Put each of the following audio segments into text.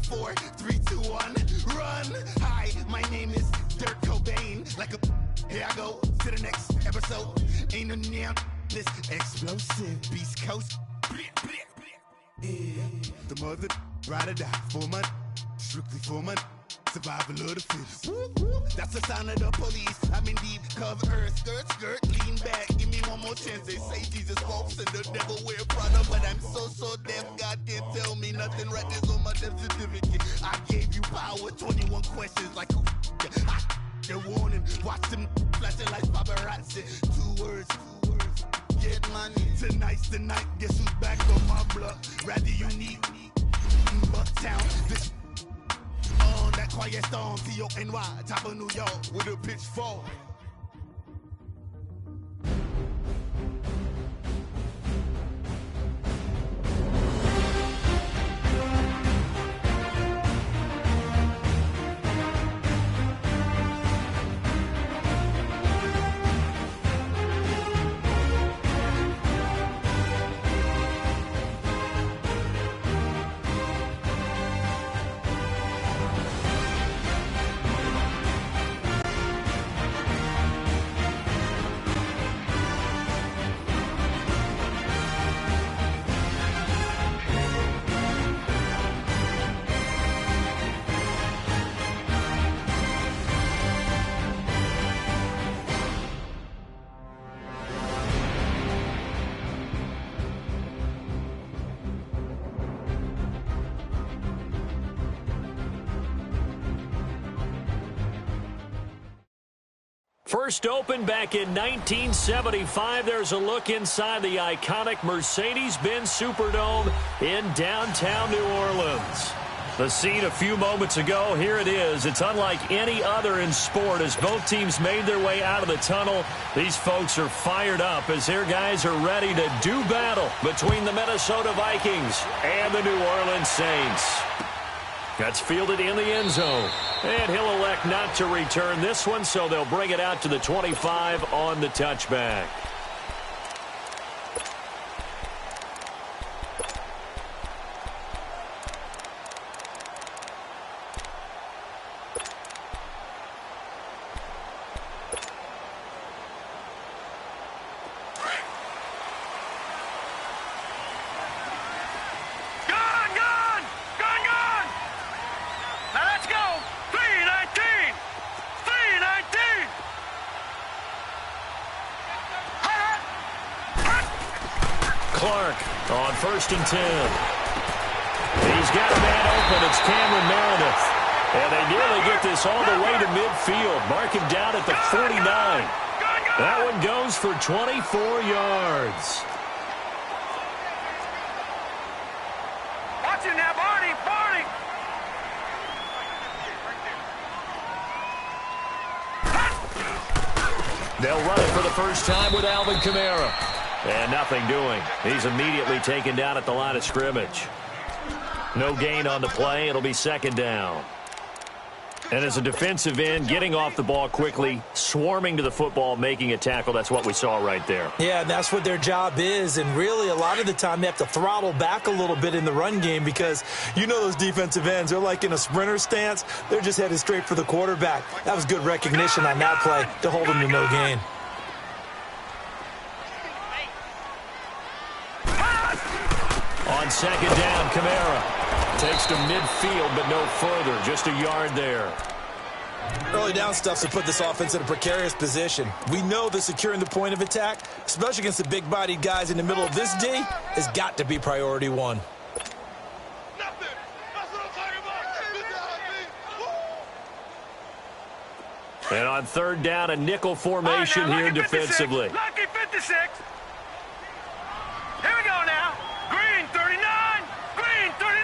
4, 3, 2, 1, run. Hi, my name is Dirk Cobain. Like a here I go to the next episode. Ain't no damn this explosive Beast Coast. Yeah. The mother ride or die for my strictly for my survival of the fittest. That's the sound of the police. I'm in deep cover earth, skirt, lean back. Give me one more chance. They say Jesus walks and the devil wear Prada, but I'm so deaf. God can't tell me nothing. Right there's on my death certificate. I gave you power. 21 questions like who? The warning. Watch them flashing like paparazzi. 2 words. Get money. Tonight's the night. Guess who's back on my block? Rather unique. Bucktown. This on that quiet storm. T-O-N-Y. Top of New York with a pitchfork. First opened back in 1975. There's a look inside the iconic Mercedes-Benz Superdome in downtown New Orleans. The scene a few moments ago, here it is. It's unlike any other in sport as both teams made their way out of the tunnel. These folks are fired up as their guys are ready to do battle between the Minnesota Vikings and the New Orleans Saints. That's fielded in the end zone. And he'll elect not to return this one, so they'll bring it out to the 25 on the touchback. On 1st and 10. He's got a man open. It's Cameron Meredith. And they nearly get this all the way to midfield. Mark him down at the 49. That one goes for 24 yards. Watch it now, Barney. They'll run it for the first time with Alvin Kamara. And nothing doing. He's immediately taken down at the line of scrimmage. No gain on the play. It'll be 2nd down. And as a defensive end, getting off the ball quickly, swarming to the football, making a tackle, that's what we saw right there. Yeah, and that's what their job is. And really, a lot of the time, they have to throttle back a little bit in the run game because you know those defensive ends, they're like in a sprinter stance. They're just headed straight for the quarterback. That was good recognition on that play to hold them to no gain. On 2nd down, Kamara takes to midfield, but no further. Just a yard there. Early down stuff to put this offense in a precarious position. We know that securing the point of attack, especially against the big-bodied guys in the middle of this D, has got to be priority one. And on 3rd down, a nickel formation here defensively. Lucky 56. Here we go now. Green 39. Green 39.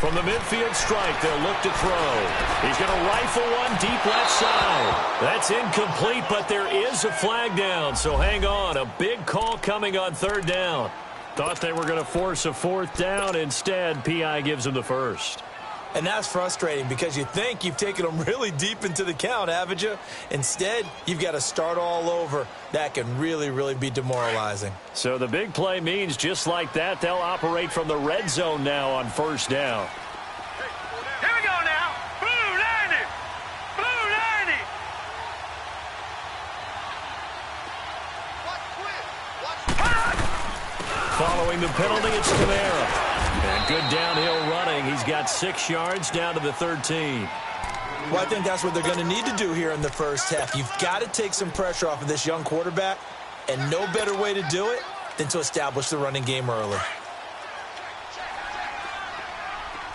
From the midfield strike, they'll look to throw. He's going to rifle one deep left side. That's incomplete, but there is a flag down, so hang on. A big call coming on 3rd down. Thought they were going to force a 4th down. Instead, P.I. gives them the first. And that's frustrating because you think you've taken them really deep into the count, haven't you? Instead, you've got to start all over. That can really, really be demoralizing. So the big play means just like that, they'll operate from the red zone now on 1st down. Following the penalty, it's Kamara. And good downhill running. He's got 6 yards down to the 13. Well, I think that's what they're going to need to do here in the first half. You've got to take some pressure off of this young quarterback, and no better way to do it than to establish the running game early.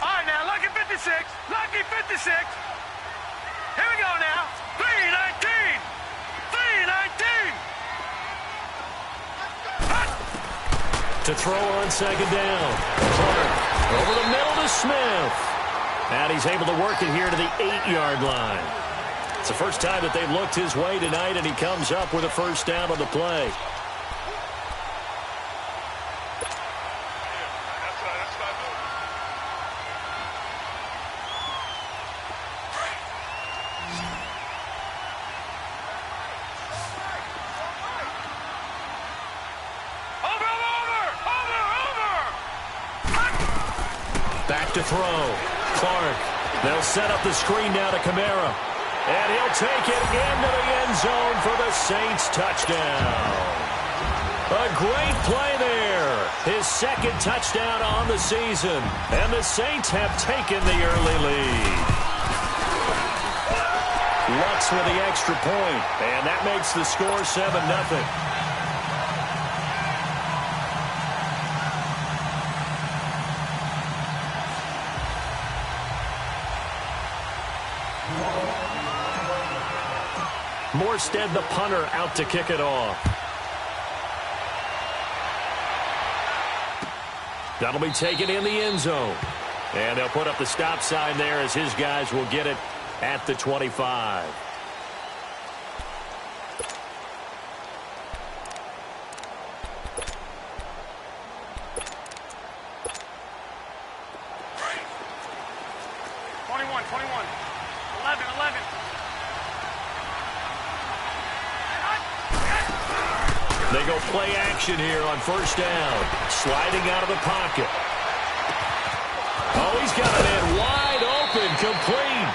All right, now, lucky 56. Lucky 56. Here we go now. 319. 319. To throw on second down. Clark over the middle to Smith. And he's able to work it here to the 8-yard line. It's the first time that they've looked his way tonight, and he comes up with a first down on the play. Back to throw. Clark. They'll set up the screen now to Kamara. And he'll take it into the end zone for the Saints touchdown. A great play there. His second touchdown on the season. And the Saints have taken the early lead. Lutz with the extra point. And that makes the score 7-0. Morstead, the punter, out to kick it off. That'll be taken in the end zone. And they'll put up the stop sign there as his guys will get it at the 25. They go play action here on first down. Sliding out of the pocket. Oh, he's got it in wide open, complete.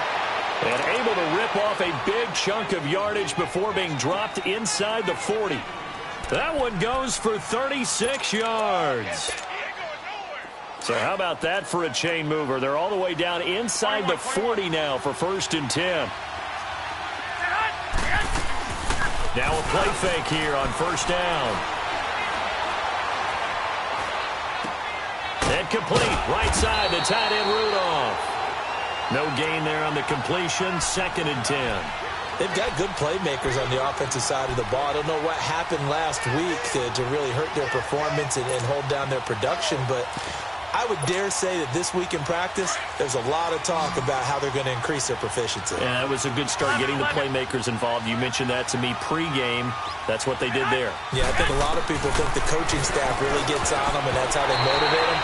And able to rip off a big chunk of yardage before being dropped inside the 40. That one goes for 36 yards. So how about that for a chain mover? They're all the way down inside the 40 now for 1st and 10. Now a play fake here on first down. And complete. Right side, the tight end Rudolph. No gain there on the completion. 2nd and 10. They've got good playmakers on the offensive side of the ball. I don't know what happened last week to really hurt their performance and hold down their production, but I would dare say that this week in practice, there's a lot of talk about how they're going to increase their proficiency. Yeah, it was a good start getting the playmakers involved. You mentioned that to me pregame. That's what they did there. Yeah, I think a lot of people think the coaching staff really gets on them, and that's how they motivate them.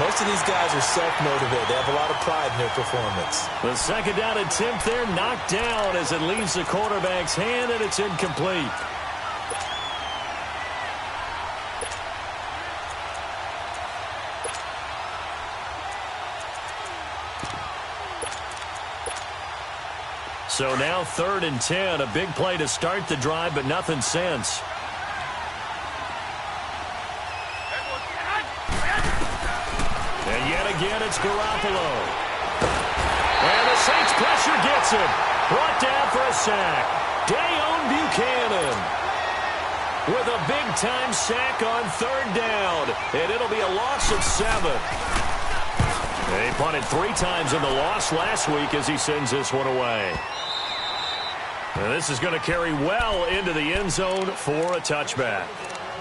Most of these guys are self-motivated. They have a lot of pride in their performance. The second down attempt there knocked down as it leaves the quarterback's hand, and it's incomplete. So now 3rd and 10. A big play to start the drive, but nothing since. And yet again, it's Garoppolo. And the Saints pressure gets him. Brought down for a sack. Dayon Buchanan with a big-time sack on 3rd down. And it'll be a loss of 7. They punted 3 times in the loss last week as he sends this one away. And this is going to carry well into the end zone for a touchback.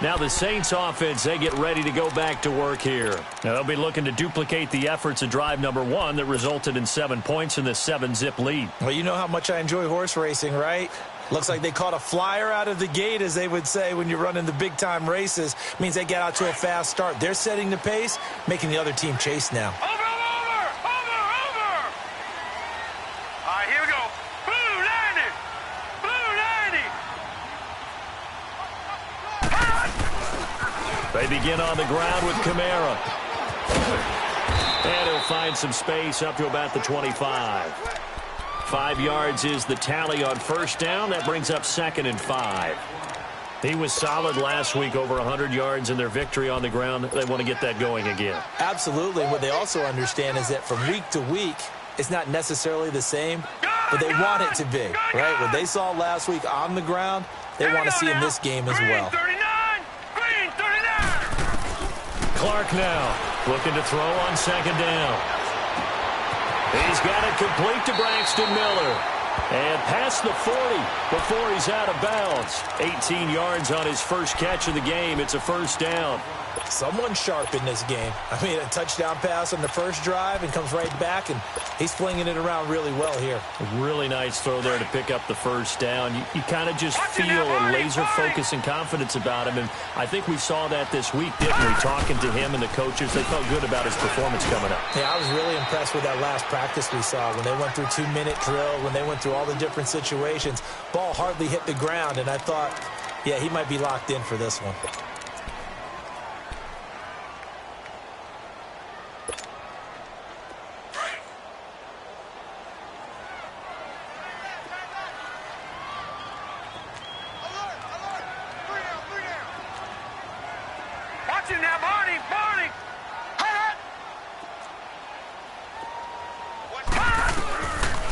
Now the Saints offense, they get ready to go back to work here. Now they'll be looking to duplicate the efforts of drive number 1 that resulted in 7 points in this 7-zip lead. Well, you know how much I enjoy horse racing, right? Looks like they caught a flyer out of the gate, as they would say when you're running the big-time races. Means they get out to a fast start. They're setting the pace, making the other team chase now. They begin on the ground with Kamara. And he'll find some space up to about the 25. 5 yards is the tally on first down. That brings up 2nd and 5. He was solid last week, over 100 yards in their victory on the ground. They want to get that going again. Absolutely. What they also understand is that from week to week, it's not necessarily the same, but they want it to be, right? What they saw last week on the ground, they want to see in this game as well. Green 39. Clark now looking to throw on second down. He's got it complete to Braxton Miller. And past the 40 before he's out of bounds. 18 yards on his first catch of the game. It's a first down. Someone sharp in this game. I mean, a touchdown pass on the first drive and comes right back, and he's flinging it around really well here. A really nice throw there to pick up the first down. You kind of just feel a laser focus and confidence about him, and I think we saw that this week, didn't we? Talking to him and the coaches, they felt good about his performance coming up. Yeah, I was really impressed with that last practice we saw when they went through 2-minute drill, when they went through all the different situations. Ball hardly hit the ground, and I thought, yeah, he might be locked in for this one.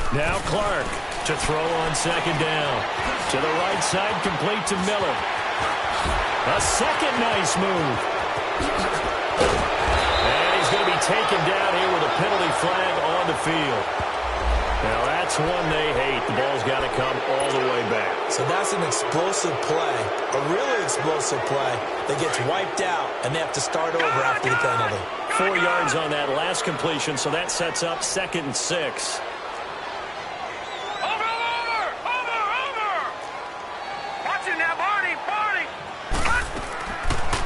Now Clark to throw on second down. To the right side, complete to Miller. A second nice move. And he's going to be taken down here with a penalty flag on the field. Now that's one they hate. The ball's got to come all the way back. So that's an explosive play, a really explosive play that gets wiped out, and they have to start over after the penalty. 4 yards on that last completion, so that sets up 2nd and 6.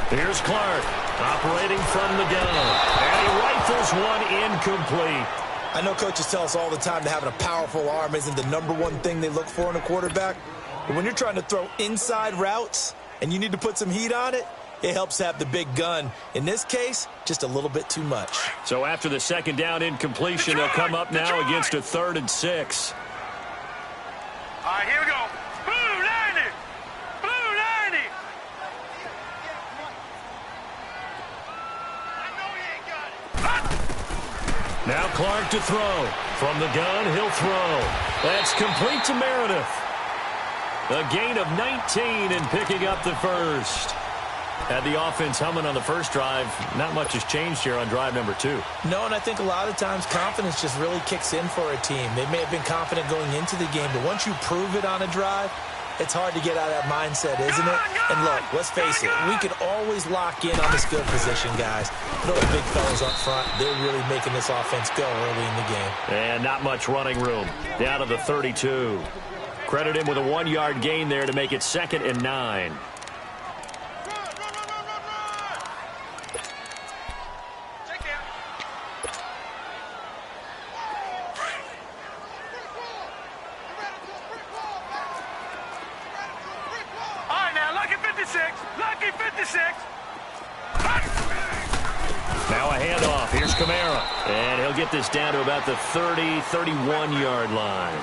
Here's Clark, operating from the gun. And he rifles one incomplete. I know coaches tell us all the time that having a powerful arm isn't the #1 thing they look for in a quarterback. But when you're trying to throw inside routes and you need to put some heat on it, it helps have the big gun. In this case, just a little bit too much. So after the second down incompletion, they'll come up now against a 3rd and 6. All right, here we go. Blue 90. Blue 90. Now Clark to throw. From the gun, he'll throw. That's complete to Meredith. A gain of 19 and picking up the first. Had the offense humming on the first drive. Not much has changed here on drive number 2. No, and I think a lot of times confidence just really kicks in for a team. They may have been confident going into the game, but once you prove it on a drive, it's hard to get out of that mindset, isn't it? And look, let's face it, we can always lock in on the skill position, guys. But those big fellas up front, they're really making this offense go early in the game. And not much running room. Down to the 32. Credit him with a 1-yard gain there to make it 2nd and 9. Now a handoff. Here's Kamara. And he'll get this down to about the 30, 31-yard line.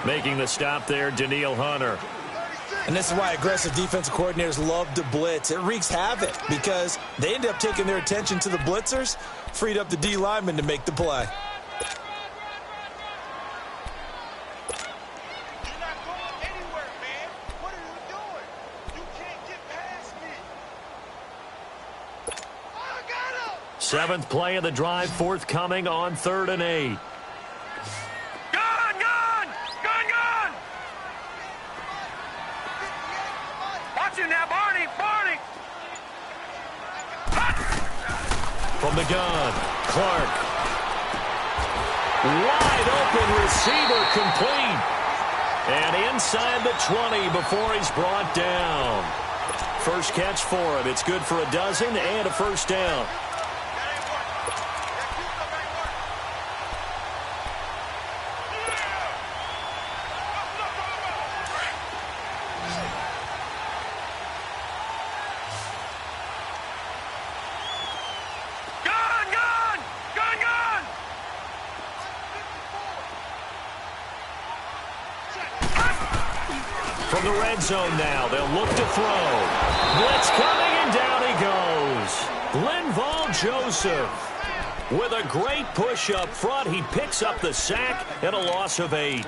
Making the stop there, Daniil Hunter. And this is why aggressive defensive coordinators love to blitz. It wreaks havoc because they end up taking their attention to the blitzers, freed up the D lineman to make the play. Seventh play of the drive, forthcoming on 3rd and 8. Watch it now, Barney. From the gun, Clark. Wide open receiver, complete. And inside the 20 before he's brought down. First catch for him. It's good for a dozen and a first down. From from the red zone now. They'll look to throw. Blitz coming, and down he goes. Linval Joseph with a great push up front. He picks up the sack and a loss of 8.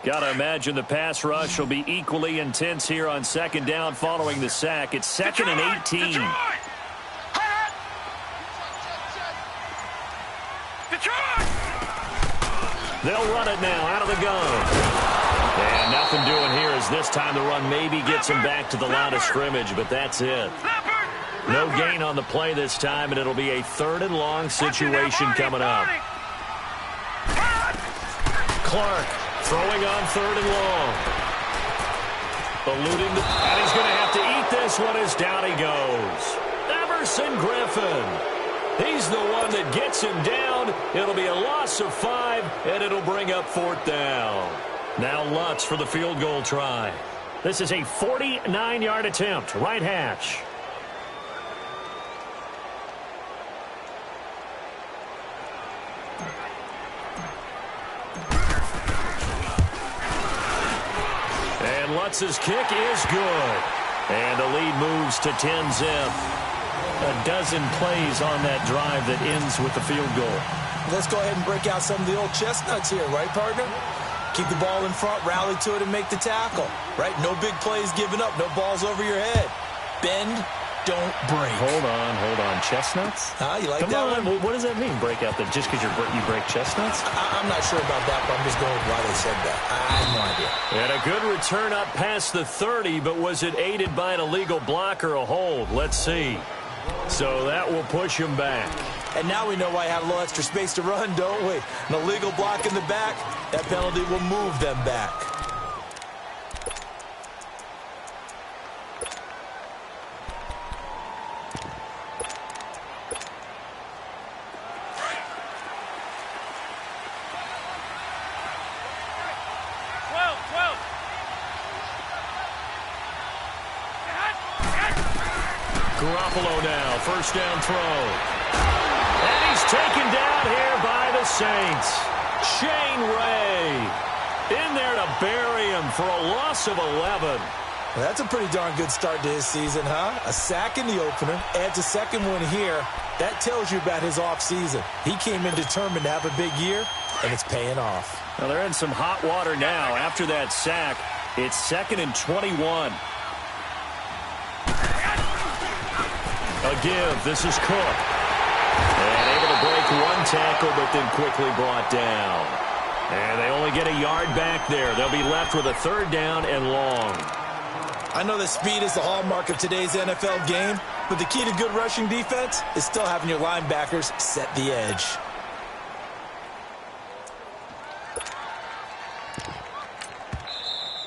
Got to imagine the pass rush will be equally intense here on second down following the sack. It's second and 18. Detroit! They'll run it now out of the gun. And nothing doing here as this time the run maybe gets him back to the line of scrimmage, but that's it. No gain on the play this time, and it'll be a 3rd and long situation coming up. Clark throwing on 3rd and long. Eluding and he's going to have to eat this one as down he goes. Everson Griffin. He's the one that gets him down. It'll be a loss of 5, and it'll bring up 4th down. Now Lutz for the field goal try. This is a 49-yard attempt, right hash. And Lutz's kick is good. And the lead moves to 10-zip. A dozen plays on that drive that ends with the field goal. Let's go ahead and break out some of the old chestnuts here, right, partner? Keep the ball in front, rally to it, and make the tackle, right? No big plays given up, no balls over your head. Bend, don't break. Hold on. Chestnuts? You like Come that on. one? What does that mean, break out? That just because you break chestnuts? I'm not sure about that, but I'm just going with why they said that. I have no idea. And a good return up past the 30, but was it aided by an illegal block or a hold? Let's see. So that will push him back. And now we know why I had a little extra space to run, don't we? An illegal block in the back, that penalty will move them back. Garoppolo now, first down throw. And he's taken down here by the Saints. Shane Ray in there to bury him for a loss of 11. Well, that's a pretty darn good start to his season, huh? A sack in the opener, adds a second one here. That tells you about his offseason. He came in determined to have a big year, and it's paying off. Well, they're in some hot water now. After that sack, it's 2nd and 21. A give. This is Cook. And able to break one tackle, but then quickly brought down. And they only get a yard back there. They'll be left with a 3rd down and long. I know that speed is the hallmark of today's NFL game, but the key to good rushing defense is still having your linebackers set the edge.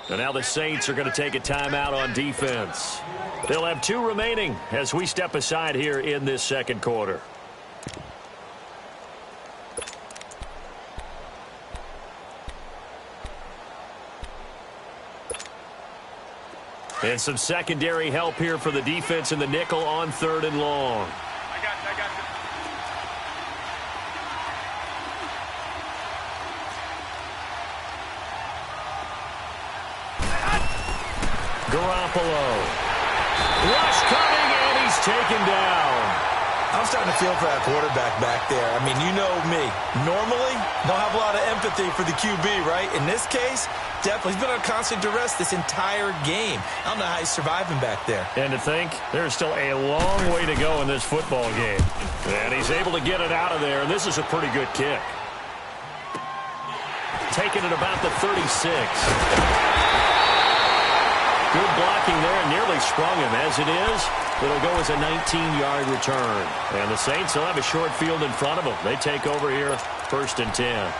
And now the Saints are going to take a timeout on defense. They'll have 2 remaining as we step aside here in this second quarter. And some secondary help here for the defense in the nickel on 3rd and long. I got you. Garoppolo. Rush coming, and he's taken down. I'm starting to feel for that quarterback back there. I mean, you know me. Normally, don't have a lot of empathy for the QB, right? In this case, definitely. He's been on constant duress this entire game. I don't know how he's surviving back there. And to think, there's still a long way to go in this football game. And he's able to get it out of there, and this is a pretty good kick. Taking it about the 36. Good blocking there and nearly sprung him. As it is, it'll go as a 19-yard return. And the Saints will have a short field in front of them. They take over here, 1st and 10.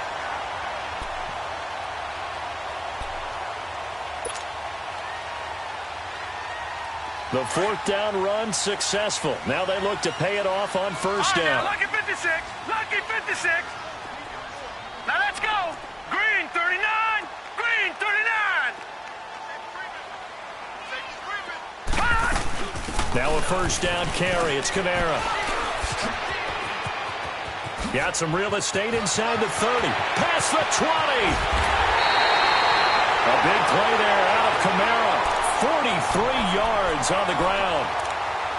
The 4th down run successful. Now they look to pay it off on 1st down. Lucky 56. Lucky 56. Now a first down carry. It's Kamara. Got some real estate inside the 30. Past the 20. A big play there out of Kamara. 43 yards on the ground.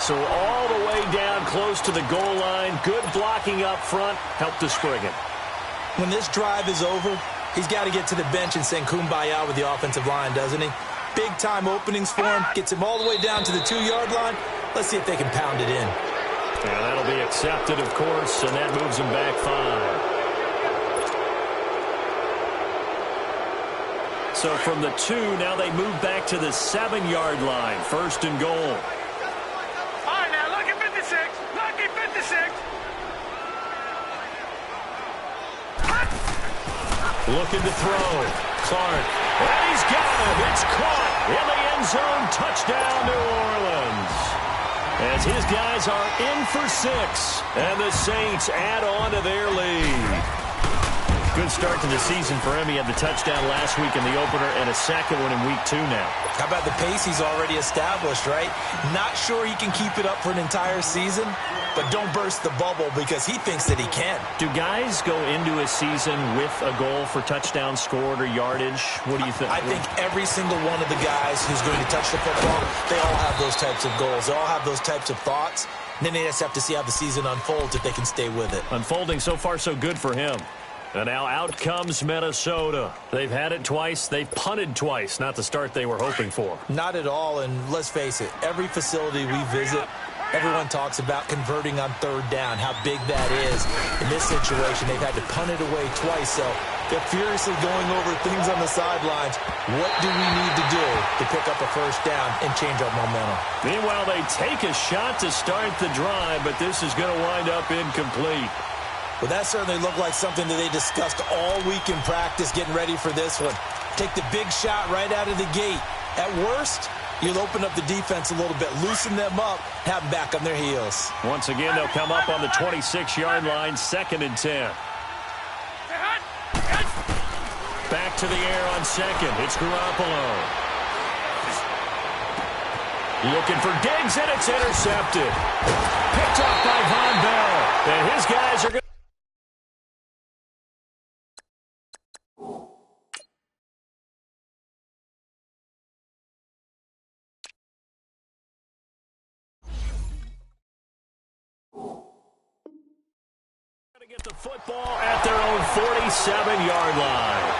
So all the way down close to the goal line. Good blocking up front. Helped to spring it. When this drive is over, he's got to get to the bench and sing Kumbaya with the offensive line, doesn't he? Big-time openings for him. Gets him all the way down to the 2-yard line. Let's see if they can pound it in. Yeah, that'll be accepted, of course, and that moves him back 5. So from the 2, now they move back to the 7-yard line. First and goal. All right, now, lucky 56. Lucky 56. Looking to throw. Clark. And he's got him. It's caught in the end zone. Touchdown, New Orleans. As his guys are in for 6. And the Saints add on to their lead. Good start to the season for him. He had the touchdown last week in the opener and a second one in week 2 now. How about the pace he's already established, right? Not sure he can keep it up for an entire season, but don't burst the bubble because he thinks that he can. Do guys go into a season with a goal for touchdown scored or yardage? What do you think? I think every single one of the guys who's going to touch the football, they all have those types of goals. They all have those types of thoughts. And then they just have to see how the season unfolds if they can stay with it. Unfolding so far so good for him. And now out comes Minnesota. They've had it twice. They've punted twice. Not the start they were hoping for. Not at all, and let's face it, every facility we visit, everyone talks about converting on 3rd down, how big that is. In this situation, they've had to punt it away twice, so they're furiously going over things on the sidelines. What do we need to do to pick up a first down and change our momentum? Meanwhile, they take a shot to start the drive, but this is going to wind up incomplete. Well, that certainly looked like something that they discussed all week in practice getting ready for this one. Take the big shot right out of the gate. At worst, you'll open up the defense a little bit, loosen them up, have them back on their heels. Once again, they'll come up on the 26-yard line, 2nd and 10. Back to the air on 2nd. It's Garoppolo. Looking for Diggs, and it's intercepted. Picked off by Von Bell. And his guys are going to... get the football at their own 47-yard line.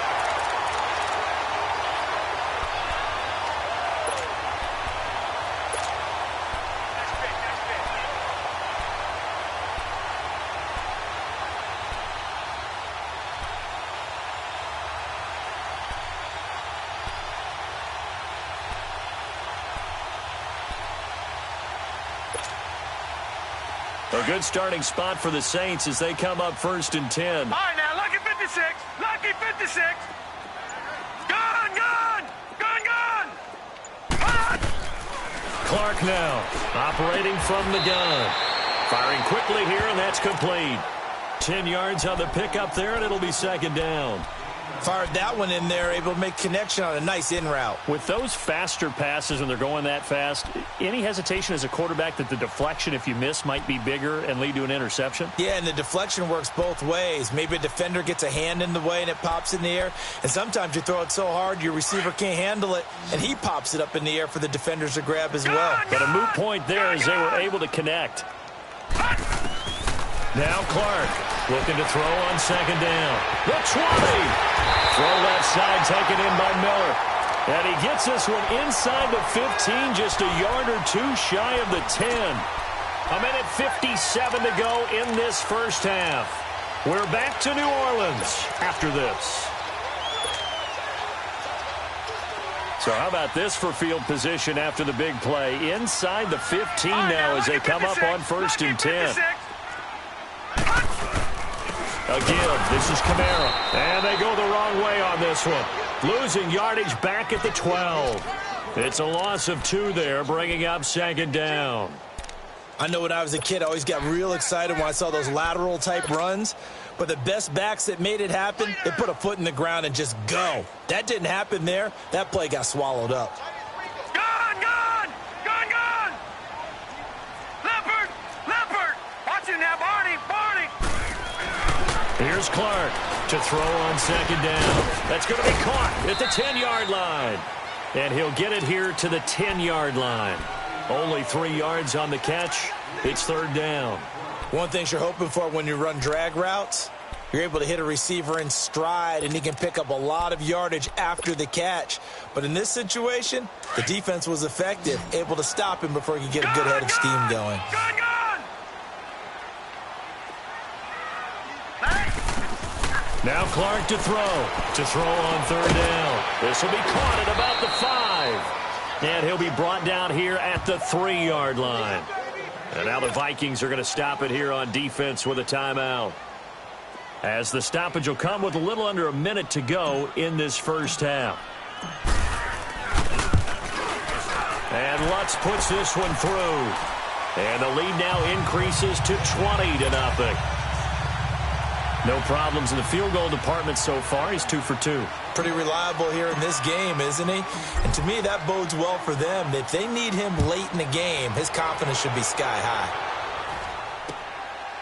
A good starting spot for the Saints as they come up 1st and 10. All right, now, lucky 56. Lucky 56. Gone, gone. Gone, gone. Clark now operating from the gun. Firing quickly here, and that's complete. 10 yards on the pickup there, and it'll be 2nd down. Fired that one in there, able to make connection on a nice in route. With those faster passes when they're going that fast, any hesitation as a quarterback that the deflection, if you miss, might be bigger and lead to an interception? Yeah, and the deflection works both ways. Maybe a defender gets a hand in the way and it pops in the air. And sometimes you throw it so hard your receiver can't handle it, and he pops it up in the air for the defenders to grab as well. But a moot point there as they were able to connect. Now Clark looking to throw on 2nd down. The 20. Throw left side taken in by Miller. And he gets this one inside the 15, just a yard or 2 shy of the 10. 1:57 to go in this first half. We're back to New Orleans after this. So how about this for field position after the big play? Inside the 15 now as they come up on 1st and 10. Again, this is Kamara. And they go the wrong way on this one. Losing yardage back at the 12. It's a loss of 2 there, bringing up 2nd down. I know when I was a kid, I always got real excited when I saw those lateral-type runs. But the best backs that made it happen, they put a foot in the ground and just go. That didn't happen there. That play got swallowed up. Gone, gone. Gone, gone. Here's Clark to throw on second down. That's going to be caught at the 10-yard line. And he'll get it here to the 10-yard line. Only 3 yards on the catch. It's third down. One thing you're hoping for when you run drag routes, you're able to hit a receiver in stride, and he can pick up a lot of yardage after the catch. But in this situation, the defense was effective, able to stop him before he could get a good head of steam going. Now Clark to throw on third down. This will be caught at about the 5. And he'll be brought down here at the 3-yard line. And now the Vikings are going to stop it here on defense with a timeout. As the stoppage will come with a little under a minute to go in this first half. And Lutz puts this one through. And the lead now increases to 20-0. No problems in the field goal department so far. He's 2 for 2. Pretty reliable here in this game, isn't he? And to me, that bodes well for them. If they need him late in the game, his confidence should be sky high.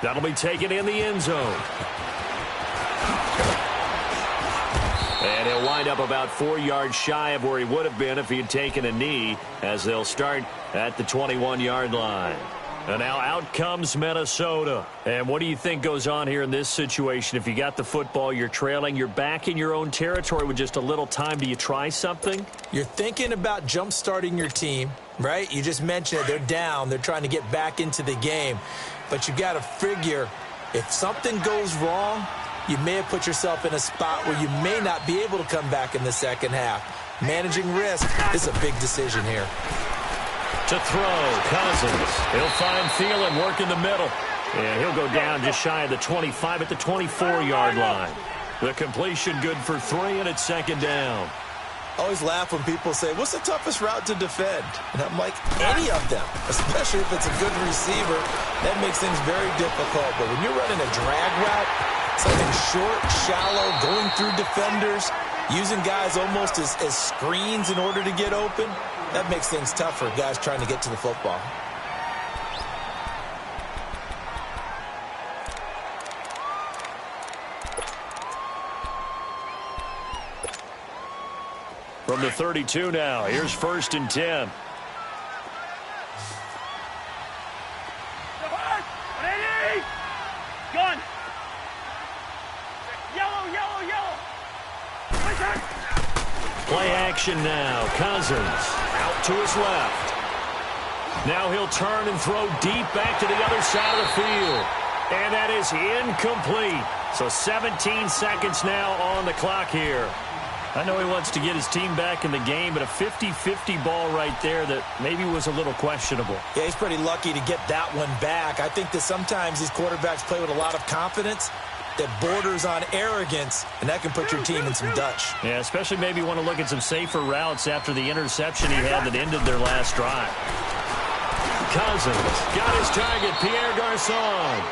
That'll be taken in the end zone. And he'll wind up about 4 yards shy of where he would have been if he had taken a knee, as they'll start at the 21-yard line. And now out comes Minnesota. And what do you think goes on here in this situation? If you got the football, you're trailing, you're back in your own territory with just a little time. Do you try something? You're thinking about jump-starting your team, right? You just mentioned it. They're down. They're trying to get back into the game. But you've got to figure, if something goes wrong, you may have put yourself in a spot where you may not be able to come back in the second half. Managing risk is a big decision here. To throw, Cousins. He'll find Thielen, work in the middle. And he'll go down just shy of the 25 at the 24-yard line. The completion good for 3, and it's second down. I always laugh when people say, what's the toughest route to defend? And I'm like, any of them, especially if it's a good receiver. That makes things very difficult. But when you're running a drag route, something short, shallow, going through defenders, using guys almost as screens in order to get open, that makes things tough for guys trying to get to the football. From the 32 now, here's 1st and 10. Gun. Yellow. Play action now. Cousins out to his left. Now he'll turn and throw deep back to the other side of the field. And that is incomplete. So 17 seconds now on the clock here. I know he wants to get his team back in the game, but a 50-50 ball right there that maybe was a little questionable. Yeah, he's pretty lucky to get that one back. I think that sometimes these quarterbacks play with a lot of confidence that borders on arrogance, and that can put your team in some Dutch. Yeah, especially maybe want to look at some safer routes after the interception he had that ended their last drive. Cousins got his target, Pierre Garçon.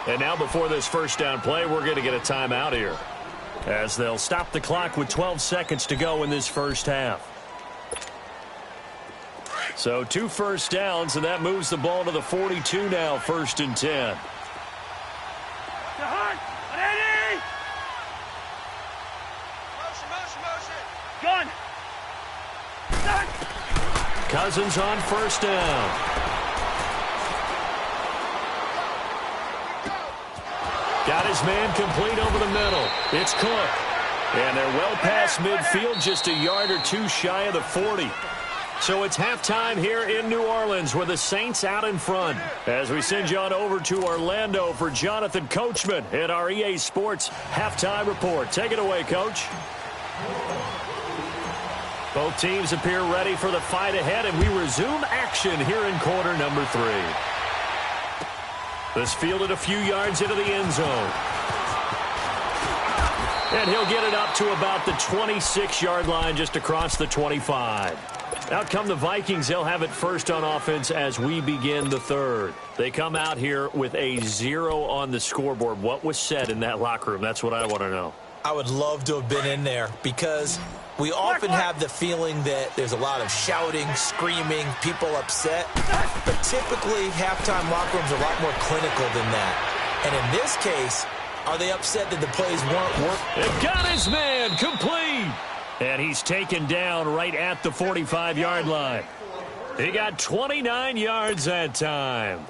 And now before this first down play, we're going to get a timeout here, as they'll stop the clock with 12 seconds to go in this first half. So 2 first downs, and that moves the ball to the 42 now, 1st and 10. Gun. Cousins on 1st down. Got his man complete over the middle. It's Cook. And they're well past midfield, just a yard or 2 shy of the 40. So it's halftime here in New Orleans with the Saints out in front. As we send you on over to Orlando for Jonathan Coachman at our EA Sports Halftime Report. Take it away, Coach. Both teams appear ready for the fight ahead, and we resume action here in quarter number 3. This fielded a few yards into the end zone. And he'll get it up to about the 26-yard line, just across the 25. Out come the Vikings. They'll have it first on offense as we begin the third. They come out here with a 0 on the scoreboard. What was said in that locker room? That's what I want to know. I would love to have been in there, because we often have the feeling that there's a lot of shouting, screaming, people upset. But typically, halftime locker rooms are a lot more clinical than that. And in this case, Are they upset that the plays weren't working? It got his man complete. And he's taken down right at the 45-yard line. He got 29 yards that time.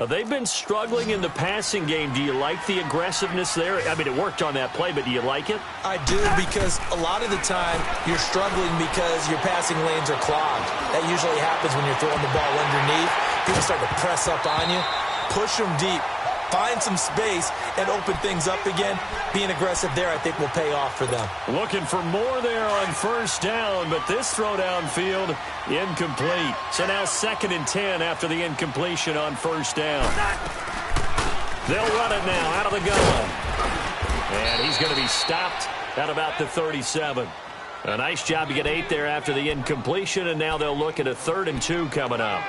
They've been struggling in the passing game. Do you like the aggressiveness there? I mean, it worked on that play, but do you like it? I do, because a lot of the time you're struggling because your passing lanes are clogged. That usually happens when you're throwing the ball underneath. People start to press up on you, push them deep, find some space, and open things up again. Being aggressive there, I think, will pay off for them. Looking for more there on first down, but this throw downfield, incomplete. So now 2nd and 10 after the incompletion on first down. They'll run it now out of the gun. And he's going to be stopped at about the 37. A nice job to get 8 there after the incompletion, and now they'll look at a 3rd and 2 coming up.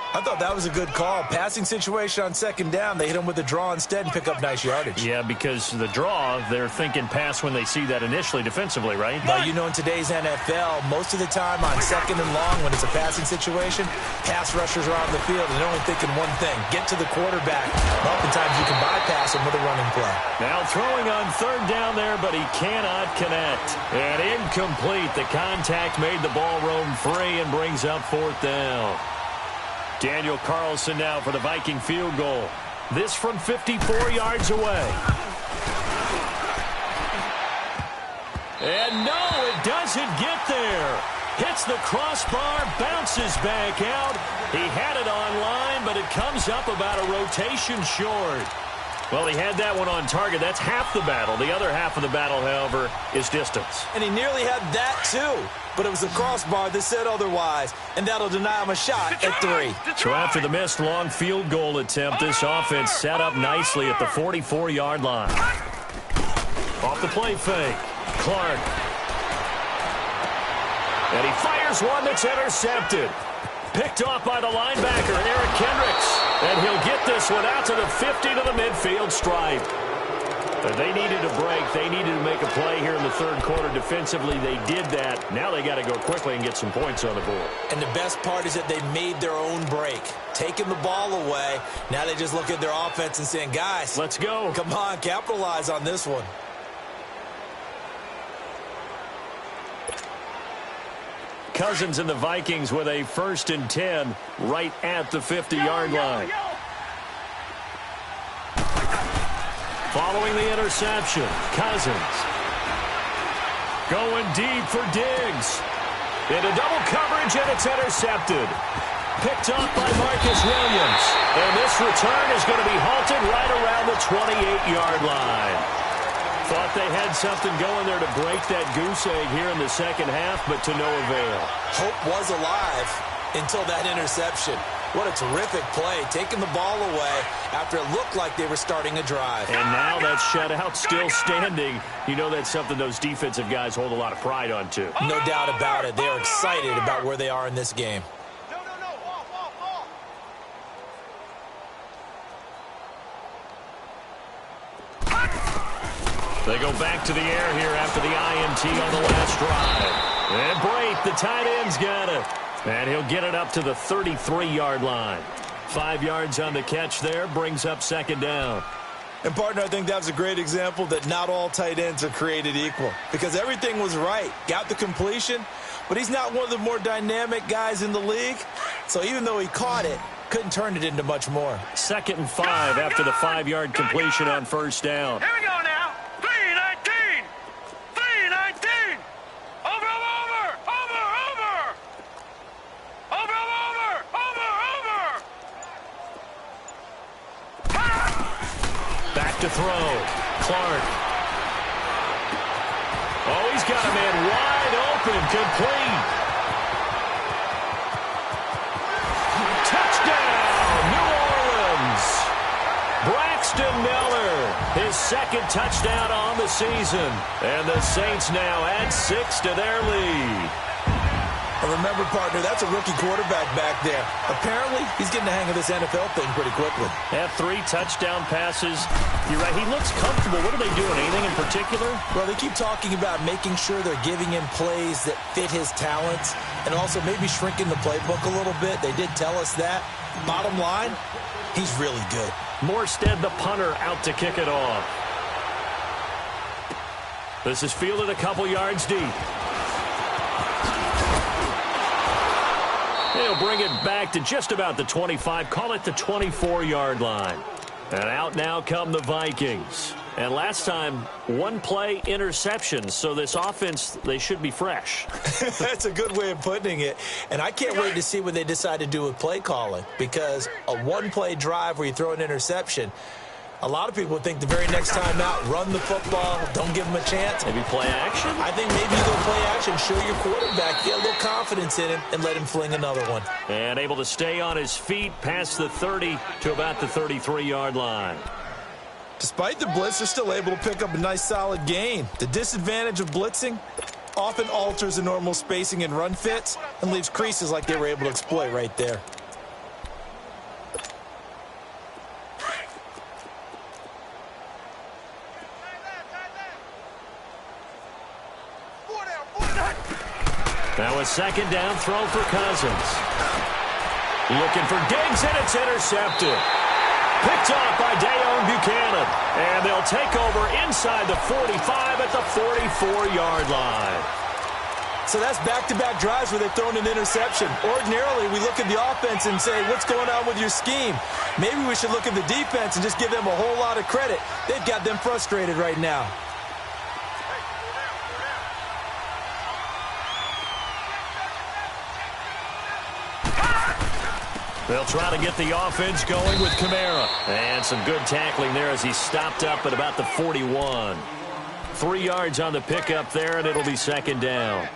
I thought that was a good call. Passing situation on 2nd down. They hit him with the draw instead and pick up nice yardage. Yeah, because the draw, they're thinking pass when they see that initially defensively, right? But you know, in today's NFL, most of the time on 2nd and long, when it's a passing situation, pass rushers are on the field and they're only thinking one thing: get to the quarterback. Oftentimes you can bypass him with a running play. Now throwing on 3rd down there, but he cannot connect. And incomplete. The contact made the ball roam free and brings up 4th down. Daniel Carlson now for the Viking field goal. This from 54 yards away. And no, it doesn't get there. Hits the crossbar, bounces back out. He had it on line, but it comes up about a rotation short. Well, he had that one on target. That's half the battle. The other half of the battle, however, is distance. And he nearly had that, too. But it was the crossbar that said otherwise, and that'll deny him a shot at 3. So after the missed long field goal attempt, this offense set up nicely at the 44-yard line. Off the play fake, Clark. And he fires one that's intercepted. Picked off by the linebacker, Eric Kendricks. And he'll get this one out to the 50 to the midfield stripe. But they needed a break. They needed to make a play here in the 3rd quarter. Defensively, they did that. Now they got to go quickly and get some points on the board. And the best part is that they made their own break. Taking the ball away. Now they just look at their offense and saying, guys, let's go. Come on, capitalize on this one. Cousins and the Vikings with a 1st and 10 right at the 50-yard line. Following the interception, Cousins going deep for Diggs. Into double coverage, and it's intercepted. Picked up by Marcus Williams. And this return is going to be halted right around the 28-yard line. Thought they had something going there to break that goose egg here in the 2nd half, but to no avail. Hope was alive until that interception. What a terrific play, taking the ball away after it looked like they were starting a drive. And now that shutout still standing. You know that's something those defensive guys hold a lot of pride on, too. No doubt about it. They're excited about where they are in this game. They go back to the air here after the INT on the last drive. And Brate, the tight end's got it. And he'll get it up to the 33-yard line. 5 yards on the catch there, brings up 2nd down. And, partner, I think that was a great example that not all tight ends are created equal. Because everything was right. Got the completion, but he's not one of the more dynamic guys in the league. So even though he caught it, couldn't turn it into much more. 2nd and 5 after the 5-yard completion on first down. Here we go now. 3-19. 3-19. Over. Back to throw. Clark. Oh, he's got a man wide open. Complete. Touchdown, New Orleans. Braxton Miller, his 2nd touchdown on the season. And the Saints now add 6 to their lead. And remember, partner, that's a rookie quarterback back there. Apparently, he's getting the hang of this NFL thing pretty quickly. Have 3 touchdown passes. You're right, he looks comfortable. What are they doing? Anything in particular? Well, they keep talking about making sure they're giving him plays that fit his talents and also maybe shrinking the playbook a little bit. They did tell us that. Bottom line, he's really good. Morstead, the punter, out to kick it off. This is fielded a couple yards deep. They'll bring it back to just about the 25. Call it the 24-yard line. And out now come the Vikings. And last time, one play interception. So this offense, they should be fresh. That's a good way of putting it. And I can't wait to see what they decide to do with play calling. Because a one-play drive where you throw an interception, a lot of people think the very next time out, run the football, don't give them a chance. Maybe play action? I think maybe you go play action, show your quarterback, get a little confidence in him, and let him fling another one. And able to stay on his feet past the 30 to about the 33-yard line. Despite the blitz, they're still able to pick up a nice solid gain. The disadvantage of blitzing often alters the normal spacing and run fits and leaves creases like they were able to exploit right there. Now a second down throw for Cousins. Looking for Diggs, and it's intercepted. Picked off by Dayon Buchanan. And they'll take over inside the 45 at the 44-yard line. So that's back-to-back drives where they've thrown an interception. Ordinarily, we look at the offense and say, what's going on with your scheme? Maybe we should look at the defense and just give them a whole lot of credit. They've got them frustrated right now. They'll try to get the offense going with Kamara. And some good tackling there as he stopped up at about the 41. 3 yards on the pickup there, and it'll be second down.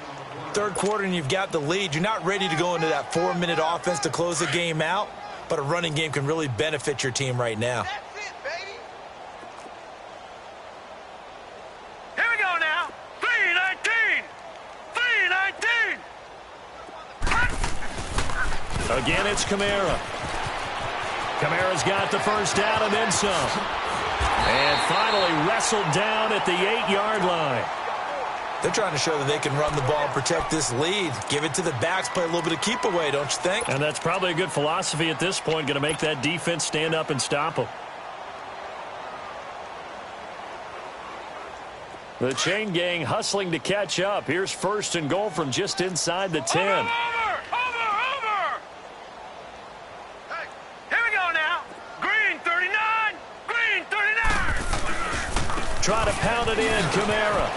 Third quarter, and you've got the lead. You're not ready to go into that 4-minute offense to close the game out, but a running game can really benefit your team right now. That's it, baby. Here we go now. 3-19. 3-19. Again, it's Kamara. Kamara's got the first down and then some. And finally wrestled down at the 8-yard line. They're trying to show that they can run the ball and protect this lead. Give it to the backs, play a little bit of keep away, don't you think? And that's probably a good philosophy at this point, going to make that defense stand up and stop them. The chain gang hustling to catch up. Here's first and goal from just inside the 10. Over. Hey, here we go now. Green 39. Green 39. Try to pound it in, Kamara.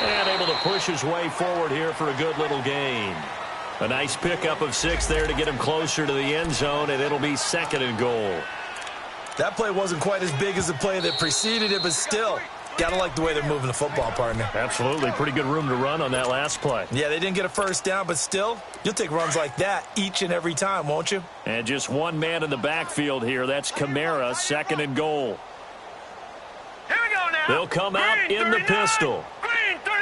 And able to push his way forward here for a good little gain. A nice pickup of 6 there to get him closer to the end zone, and it'll be second and goal. That play wasn't quite as big as the play that preceded it, but still, gotta like the way they're moving the football, partner. Absolutely. Pretty good room to run on that last play. Yeah, they didn't get a first down, but still, you'll take runs like that each and every time, won't you? And just one man in the backfield here. That's Kamara, second and goal. Here we go now. They'll come out Green in the 39. pistol. Green 39.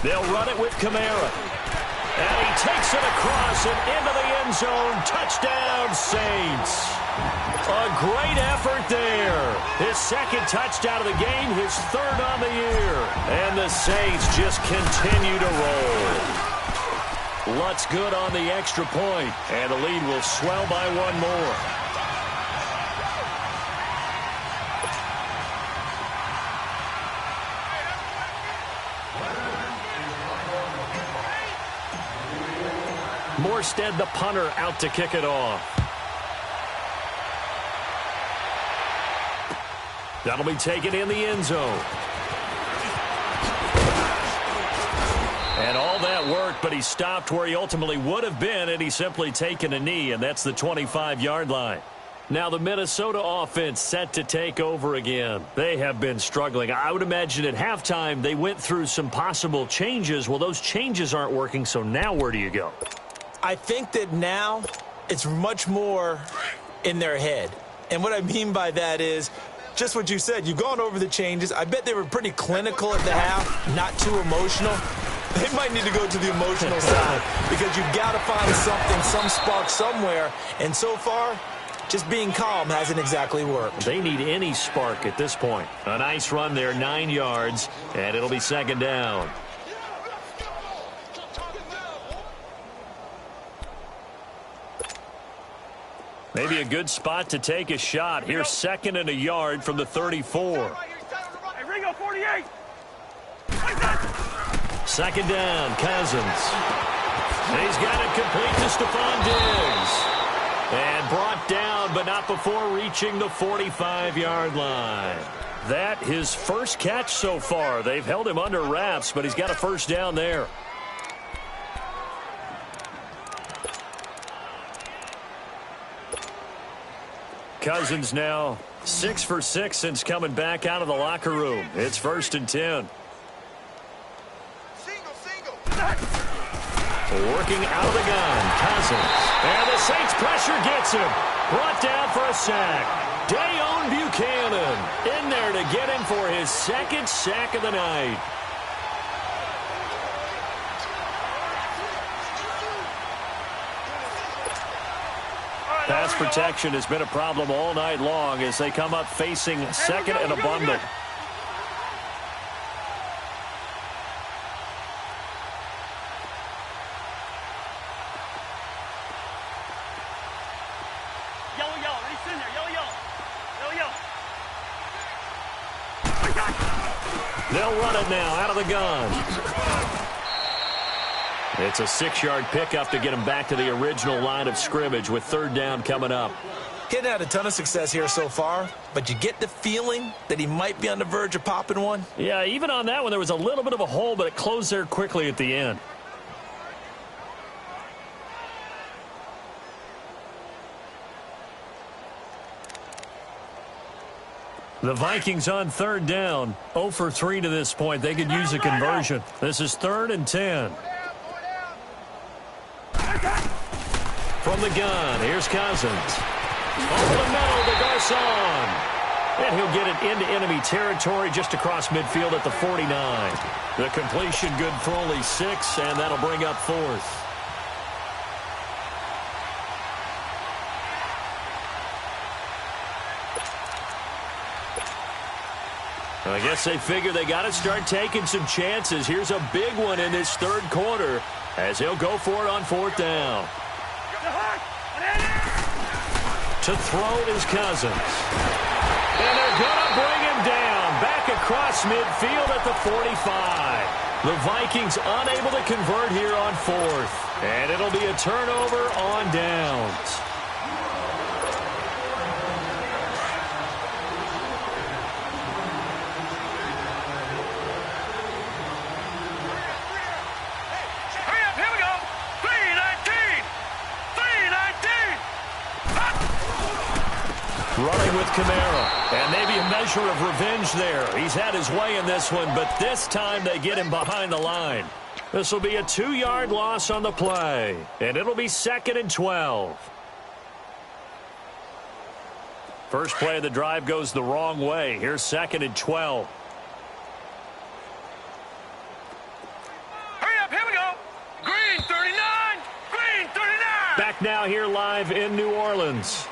They'll run it with Kamara. And he takes it across and into the end zone. Touchdown, Saints. A great effort there. His second touchdown of the game, his third on the year. And the Saints just continue to roll. Lutz good on the extra point, and the lead will swell by one more. Morstead, the punter, out to kick it off. That'll be taken in the end zone. And all that worked, but he stopped where he ultimately would have been, and he's simply taken a knee, and that's the 25-yard line. Now the Minnesota offense set to take over again. They have been struggling. I would imagine at halftime they went through some possible changes. Well, those changes aren't working, so now where do you go? I think that now it's much more in their head. And what I mean by that is just what you said. You've gone over the changes. I bet they were pretty clinical at the half, not too emotional. They might need to go to the emotional side because you've got to find something, some spark somewhere. And so far, just being calm hasn't exactly worked. They need any spark at this point. A nice run there, 9 yards, and it'll be second down. Maybe a good spot to take a shot. Here's second and a yard from the 34. Hey, Bingo, 48. Second down, Cousins. He's got it complete to Stephon Diggs. And brought down, but not before reaching the 45-yard line. That his first catch so far. They've held him under wraps, but he's got a first down there. Cousins now 6 for 6 since coming back out of the locker room. It's 1st and 10. Working out of the gun, Cousins. And the Saints pressure gets him. Brought down for a sack. Dayon Buchanan in there to get him for his second sack of the night. Pass protection has been a problem all night long as they come up facing second and abundant. They'll run it now out of the gun. It's a 6-yard pickup to get him back to the original line of scrimmage with 3rd down coming up. He hadn't had a ton of success here so far, but you get the feeling that he might be on the verge of popping one. Yeah, even on that one, there was a little bit of a hole, but it closed there quickly at the end. The Vikings on 3rd down. 0 for 3 to this point. They could use a conversion. This is 3rd and 10. From the gun, here's Cousins. Over the middle to Garcon. And he'll get it into enemy territory just across midfield at the 49. The completion good for only 6, and that'll bring up 4th. I guess they figure they got to start taking some chances. Here's a big one in this 3rd quarter as he'll go for it on 4th down. To throw it is Cousins. And they're going to bring him down back across midfield at the 45. The Vikings unable to convert here on 4th. And it'll be a turnover on downs. Running with Kamara, and maybe a measure of revenge there. He's had his way in this one, but this time they get him behind the line. This will be a 2-yard loss on the play, and it'll be 2nd and 12. First play of the drive goes the wrong way. Here's 2nd and 12. Hurry up, here we go. Green 39, green 39. Back now here live in New Orleans.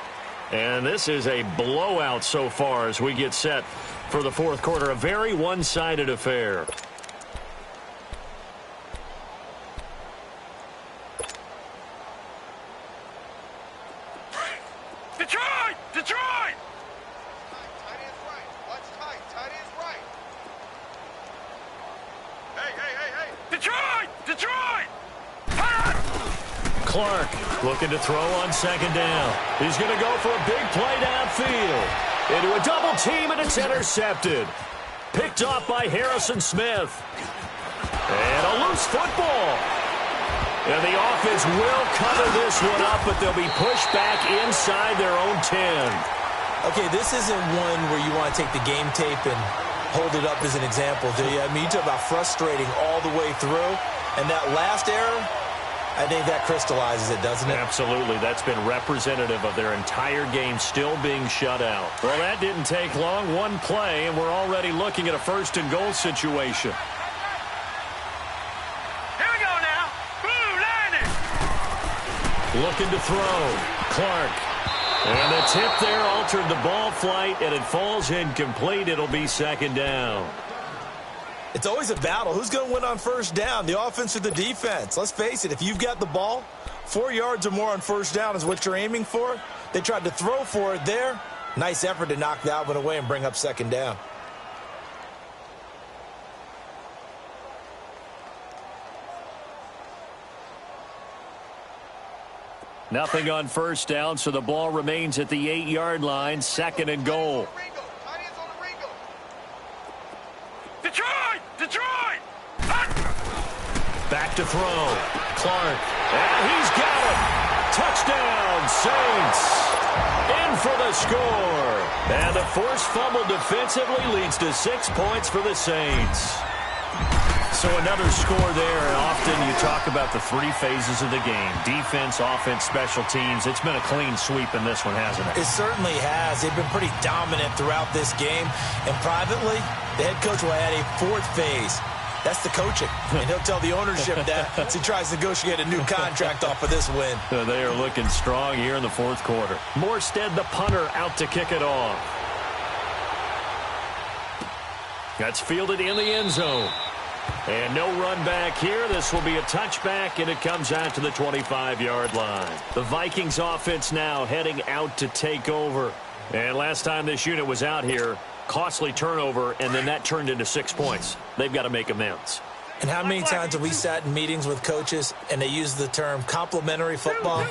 And this is a blowout so far as we get set for the 4th quarter. A very one-sided affair. Detroit! Detroit! Tight end's right. Watch tight. Tight end's right. Hey. Detroit! Detroit! Clark looking to throw on 2nd down. He's going to go for a big play downfield. Into a double team, and it's intercepted. Picked off by Harrison Smith. And a loose football. And the offense will cover this one up, but they'll be pushed back inside their own 10. Okay, this isn't one where you want to take the game tape and hold it up as an example, do you? I mean, you talk about frustrating all the way through. And that last error, I think that crystallizes it, doesn't it? Absolutely. That's been representative of their entire game still being shut out. Well, that didn't take long. One play, and we're already looking at a 1st and goal situation. Here we go now. Blue line it. Looking to throw. Clark. And the tip there altered the ball flight, and it falls incomplete. It'll be 2nd down. It's always a battle. Who's going to win on 1st down, the offense or the defense? Let's face it, if you've got the ball, 4 yards or more on 1st down is what you're aiming for. They tried to throw for it there. Nice effort to knock that one away and bring up 2nd down. Nothing on first down, so the ball remains at the 8-yard line, 2nd and goal. Detroit! Detroit! Back to throw. Clark. And he's got it. Touchdown, Saints. In for the score. And the forced fumble defensively leads to 6 points for the Saints. So another score there, and often you talk about the 3 phases of the game. Defense, offense, special teams. It's been a clean sweep in this one, hasn't it? It certainly has. They've been pretty dominant throughout this game. And privately, the head coach will add a 4th phase. That's the coaching. And he'll tell the ownership that as he tries to negotiate a new contract off of this win. They are looking strong here in the 4th quarter. Morstead, the punter, out to kick it off. That's fielded in the end zone. And no run back here. This will be a touchback, and it comes out to the 25-yard line. The Vikings offense now heading out to take over. And last time this unit was out here, costly turnover, and then that turned into 6 points. They've got to make amends. And how many times have we sat in meetings with coaches and they use the term complementary football?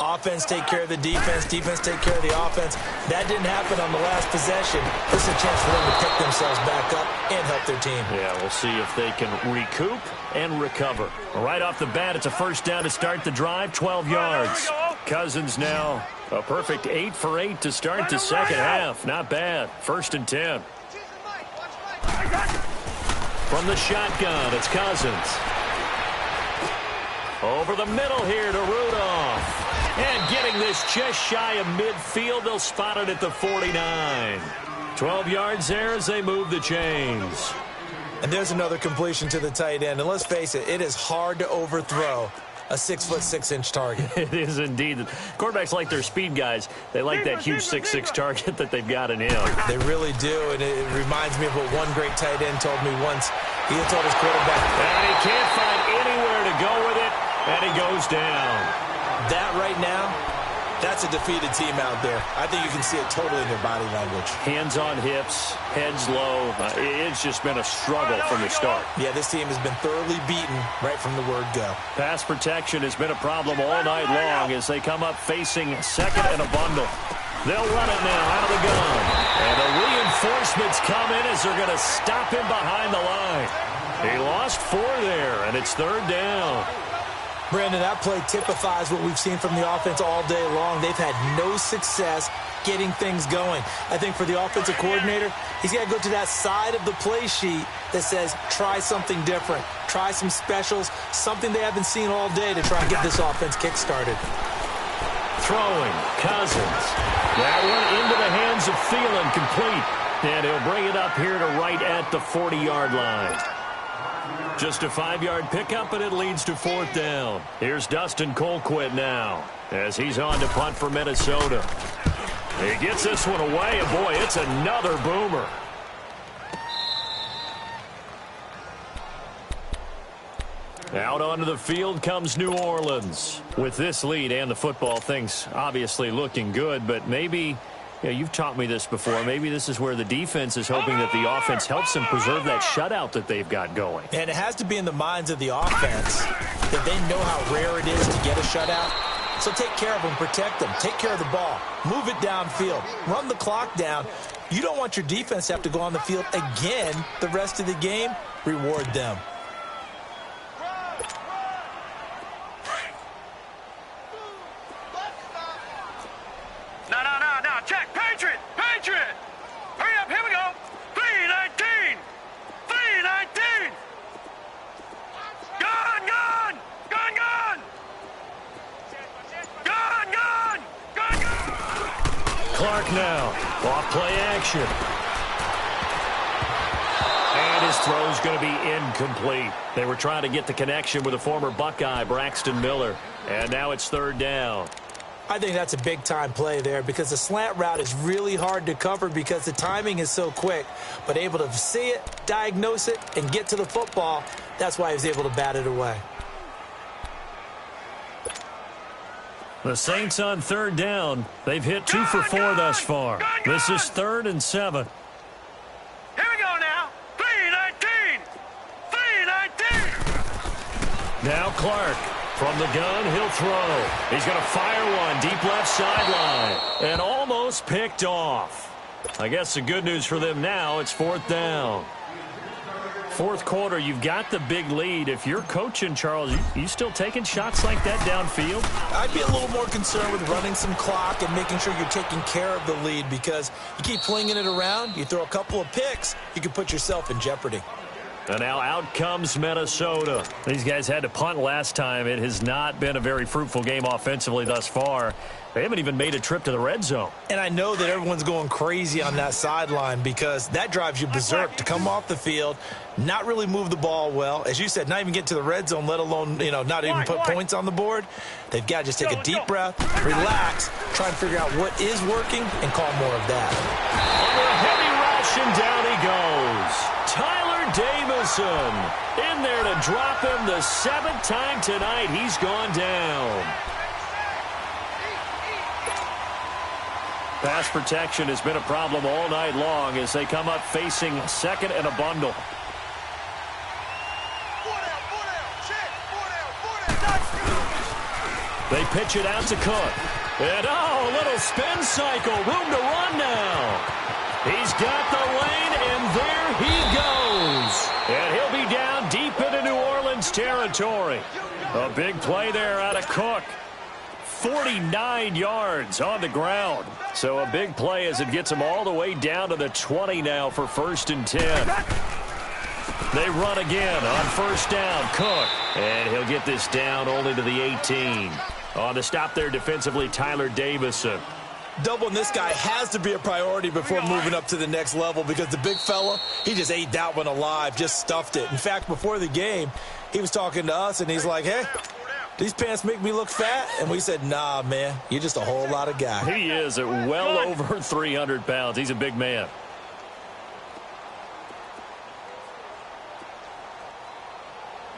Offense take care of the defense, defense take care of the offense. That didn't happen on the last possession. This is a chance for them to pick themselves back up and help their team. Yeah, we'll see if they can recoup and recover. Right off the bat, it's a first down to start the drive, 12 yards. Cousins now a perfect 8 for 8 to start the second half. Not bad. 1st and 10. From the shotgun, it's Cousins. Over the middle here to Rudolph. And getting this just shy of midfield, they'll spot it at the 49. 12 yards there as they move the chains. And there's another completion to the tight end. And let's face it, it is hard to overthrow a 6'6" target. It is indeed. Quarterbacks like their speed guys. They like that huge 6'6" target that they've got in him. They really do, and it reminds me of what one great tight end told me once. He told his quarterback, and he can't find anywhere to go with it, and he goes down. That right now, that's a defeated team out there. I think you can see it totally in their body language. Hands on hips, heads low. It's just been a struggle from the start. Yeah, this team has been thoroughly beaten right from the word go. Pass protection has been a problem all night long as they come up facing second and a bundle. They'll run it now out of the gun. And the reinforcements come in as they're going to stop him behind the line. He lost 4 there, and it's 3rd down. Brandon, that play typifies what we've seen from the offense all day long. They've had no success getting things going. I think for the offensive coordinator, he's got to go to that side of the play sheet that says, try something different. Try some specials, something they haven't seen all day to try and get this offense kick-started. Throwing, Cousins. That one into the hands of Thielen, complete. And he'll bring it up here to right at the 40-yard line. Just a 5-yard pickup, and it leads to 4th down. Here's Dustin Colquitt now as he's on to punt for Minnesota. He gets this one away, and boy, it's another boomer. Out onto the field comes New Orleans. With this lead and the football, things obviously looking good, but maybe... Yeah, you've taught me this before. Maybe this is where the defense is hoping that the offense helps them preserve that shutout that they've got going. And it has to be in the minds of the offense that they know how rare it is to get a shutout. So take care of them, protect them, take care of the ball, move it downfield, run the clock down. You don't want your defense to have to go on the field again the rest of the game. Reward them. No, check. Patriot! Hurry up, here we go. 3-19! 3-19! Gone! Clark now, off play action. And his throw's going to be incomplete. They were trying to get the connection with a former Buckeye, Braxton Miller. And now it's 3rd down. I think that's a big-time play there because the slant route is really hard to cover because the timing is so quick. But able to see it, diagnose it, and get to the football, that's why he was able to bat it away. The Saints on 3rd down. They've hit 2 for 4 thus far. This is 3rd and 7. Here we go now. 3-19! 3-19! Now Clark. From the gun, he'll throw. He's going to fire one deep left sideline. And almost picked off. I guess the good news for them now, it's 4th down. Fourth quarter, you've got the big lead. If you're coaching, Charles, you still taking shots like that downfield? I'd be a little more concerned with running some clock and making sure you're taking care of the lead, because you keep flinging it around, you throw a couple of picks, you can put yourself in jeopardy. And now out comes Minnesota. These guys had to punt last time. It has not been a very fruitful game offensively thus far. They haven't even made a trip to the red zone. And I know that everyone's going crazy on that sideline, because that drives you berserk to come off the field, not really move the ball well. As you said, not even get to the red zone, let alone, not even put points on the board. They've got to just take a deep breath, relax, try and figure out what is working, and call more of that. Under a heavy rush, and down he goes. Tyler Davison in there to drop him the 7th time tonight. He's gone down. Pass protection has been a problem all night long as they come up facing second and a bundle. They pitch it out to Cook. And, a little spin cycle. Room to run now. He's got the lane, and there he goes. And he'll be down deep into New Orleans territory. A big play there out of Cook. 49 yards on the ground. So a big play as it gets him all the way down to the 20 now for 1st and 10. They run again on 1st down. Cook. And he'll get this down only to the 18. On the stop there defensively, Tyler Davison. Doubling this guy has to be a priority before moving up to the next level, because the big fella, he just ate that one alive, just stuffed it. In fact, before the game, he was talking to us, and he's like, hey, these pants make me look fat? And we said, nah, man, you're just a whole lot of guy. He is at well over 300 pounds. He's a big man.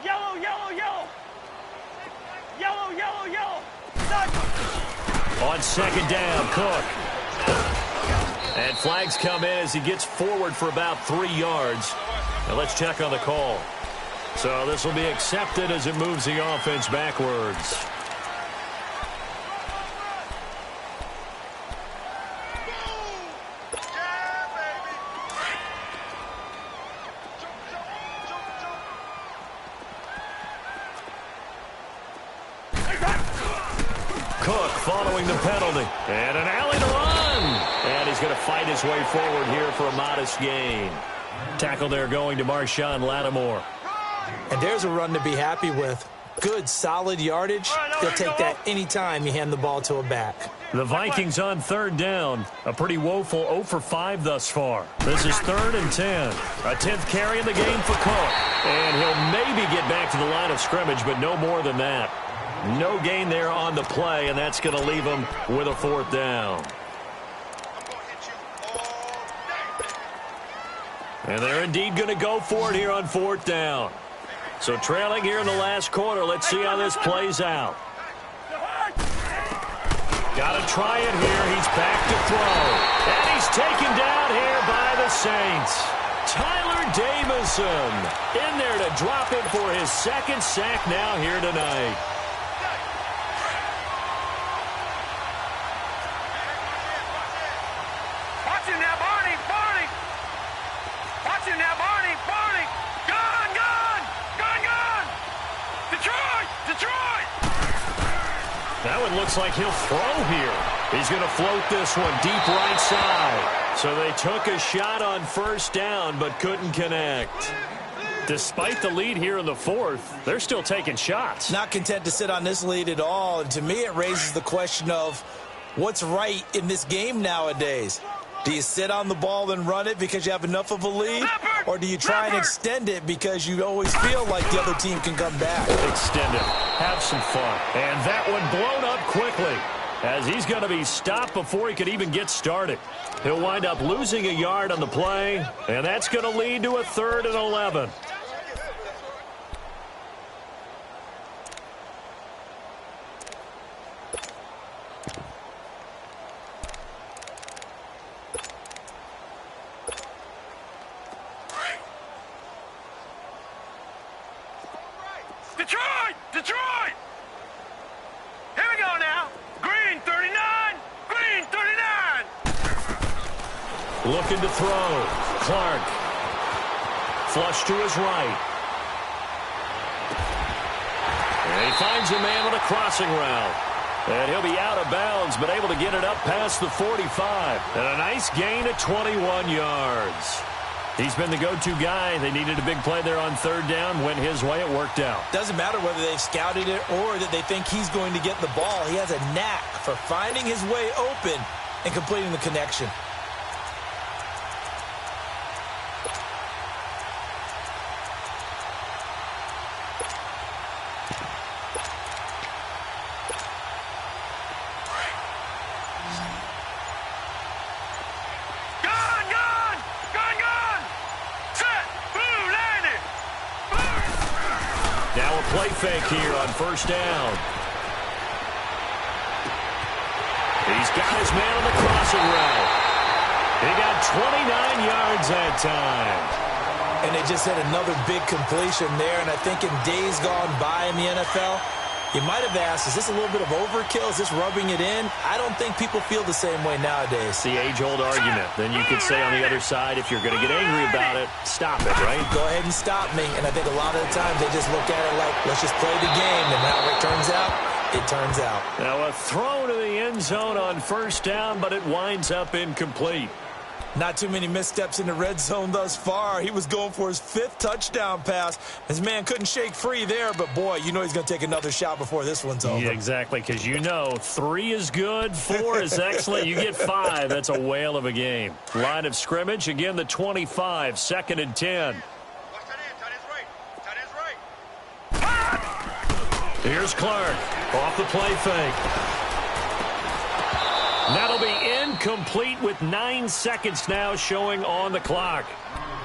Yellow, yellow, yellow. Yellow, yellow, yellow. On 2nd down, Cook. And flags come in as he gets forward for about 3 yards. Now let's check on the call. So this will be accepted as it moves the offense backwards. Cook following the penalty. And an alley to run. And he's going to fight his way forward here for a modest gain. Tackle there going to Marshawn Lattimore. And there's a run to be happy with. Good, solid yardage. He'll take that anytime you hand the ball to a back. The Vikings on 3rd down. A pretty woeful 0 for 5 thus far. This is 3rd and 10. A 10th carry in the game for Cook. And he'll maybe get back to the line of scrimmage, but no more than that. No gain there on the play, and that's going to leave him with a 4th down. And they're indeed going to go for it here on 4th down. So trailing here in the last quarter. Let's see how this plays out. Got to try it here. He's back to throw. And he's taken down here by the Saints. Tyler Davison in there to drop it for his 2nd sack now here tonight. Watch him now, Barney, Barney. Watch him now, Barney, Barney. Gone, gone, gone, gone. Detroit, Detroit. That one looks like he'll throw here. He's going to float this one deep right side. So they took a shot on 1st down but couldn't connect. Despite the lead here in the 4th, they're still taking shots. Not content to sit on this lead at all. And to me, it raises the question of what's right in this game nowadays. Do you sit on the ball and run it because you have enough of a lead? Or do you try and extend it because you always feel like the other team can come back? Extend it. Have some fun. And that one blown up quickly as he's going to be stopped before he could even get started. He'll wind up losing a yard on the play, and that's going to lead to a 3rd and 11. Detroit, Detroit. Looking to throw. Clark. Flush to his right. And he finds a man on a crossing route. And he'll be out of bounds, but able to get it up past the 45. And a nice gain of 21 yards. He's been the go-to guy. They needed a big play there on third down. Went his way. It worked out. Doesn't matter whether they've scouted it or that they think he's going to get the ball. He has a knack for finding his way open and completing the connection. Play fake here on first down. He's got his man on the crossing route. He got 29 yards that time. And they just had another big completion there. And I think in days gone by in the NFL, you might have asked, is this a little bit of overkill? Is this rubbing it in? I don't think people feel the same way nowadays. It's the age-old argument. Then you could say on the other side, if you're going to get angry about it, stop it, right? Go ahead and stop me. And I think a lot of the times they just look at it like, let's just play the game. And how it turns out, it turns out. Now a throw to the end zone on first down, but it winds up incomplete. Not too many missteps in the red zone thus far. He was going for his 5th touchdown pass. His man couldn't shake free there, but boy, you know he's going to take another shot before this one's over. Yeah, exactly, because you know 3 is good, 4 is excellent. You get 5, that's a whale of a game. Line of scrimmage, again the 25, 2nd and 10. Here's Clark, off the play fake. That'll be incomplete with 9 seconds now showing on the clock.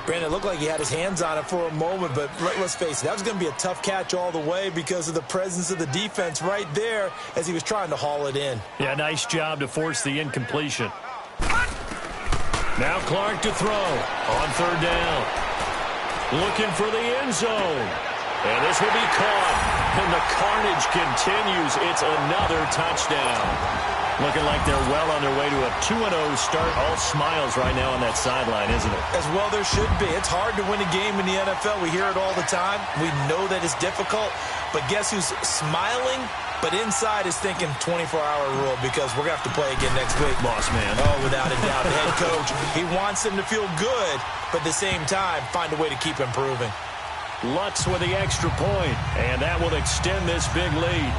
Brandon, it looked like he had his hands on it for a moment, but let's face it, that was going to be a tough catch all the way because of the presence of the defense right there as he was trying to haul it in. Yeah, nice job to force the incompletion. Now Clark to throw on third down. Looking for the end zone. And this will be caught. And the carnage continues. It's another touchdown. Looking like they're well on their way to a 2-0 start. All smiles right now on that sideline, isn't it? As well there should be. It's hard to win a game in the NFL. We hear it all the time. We know that it's difficult. But guess who's smiling? But inside is thinking 24-hour rule because we're going to have to play again next week. Boss man. Oh, without a doubt. The head coach, he wants them to feel good, but at the same time, find a way to keep improving. Lutz with the extra point, and that will extend this big lead.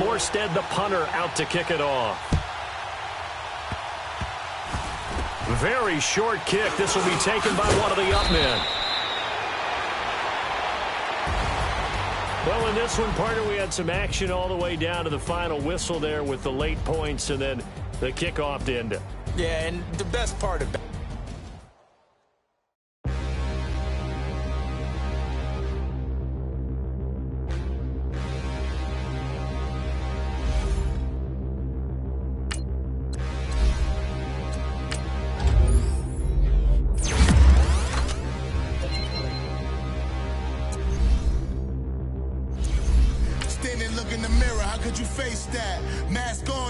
Morstead, the punter, out to kick it off. Very short kick. This will be taken by one of the up men. Well, in this one, partner, we had some action all the way down to the final whistle there with the late points and then the kickoff to end it. Yeah, and the best part of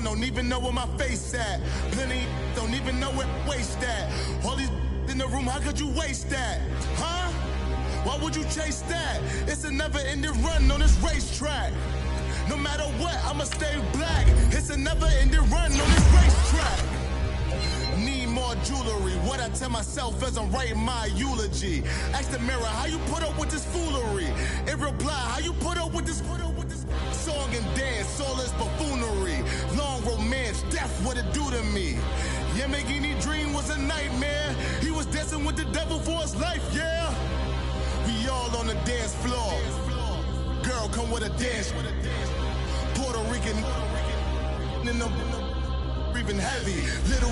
don't even know where my face at. Plenty don't even know where waste at. All these in the room, how could you waste that? Huh? Why would you chase that? It's a never-ending run on this racetrack. No matter what, I'ma stay black. It's a never-ending run on this racetrack. Need more jewelry. What I tell myself as I'm writing my eulogy. Ask the mirror, how you put up with this foolery? In reply, how you put up with this song and dance, all this buffoonery. Long romance, death, what it do to me? Yamagini dream was a nightmare. He was dancing with the devil for his life, yeah. We all on the dance floor. Girl, come with a dance. Puerto Rican in the breathing heavy. Little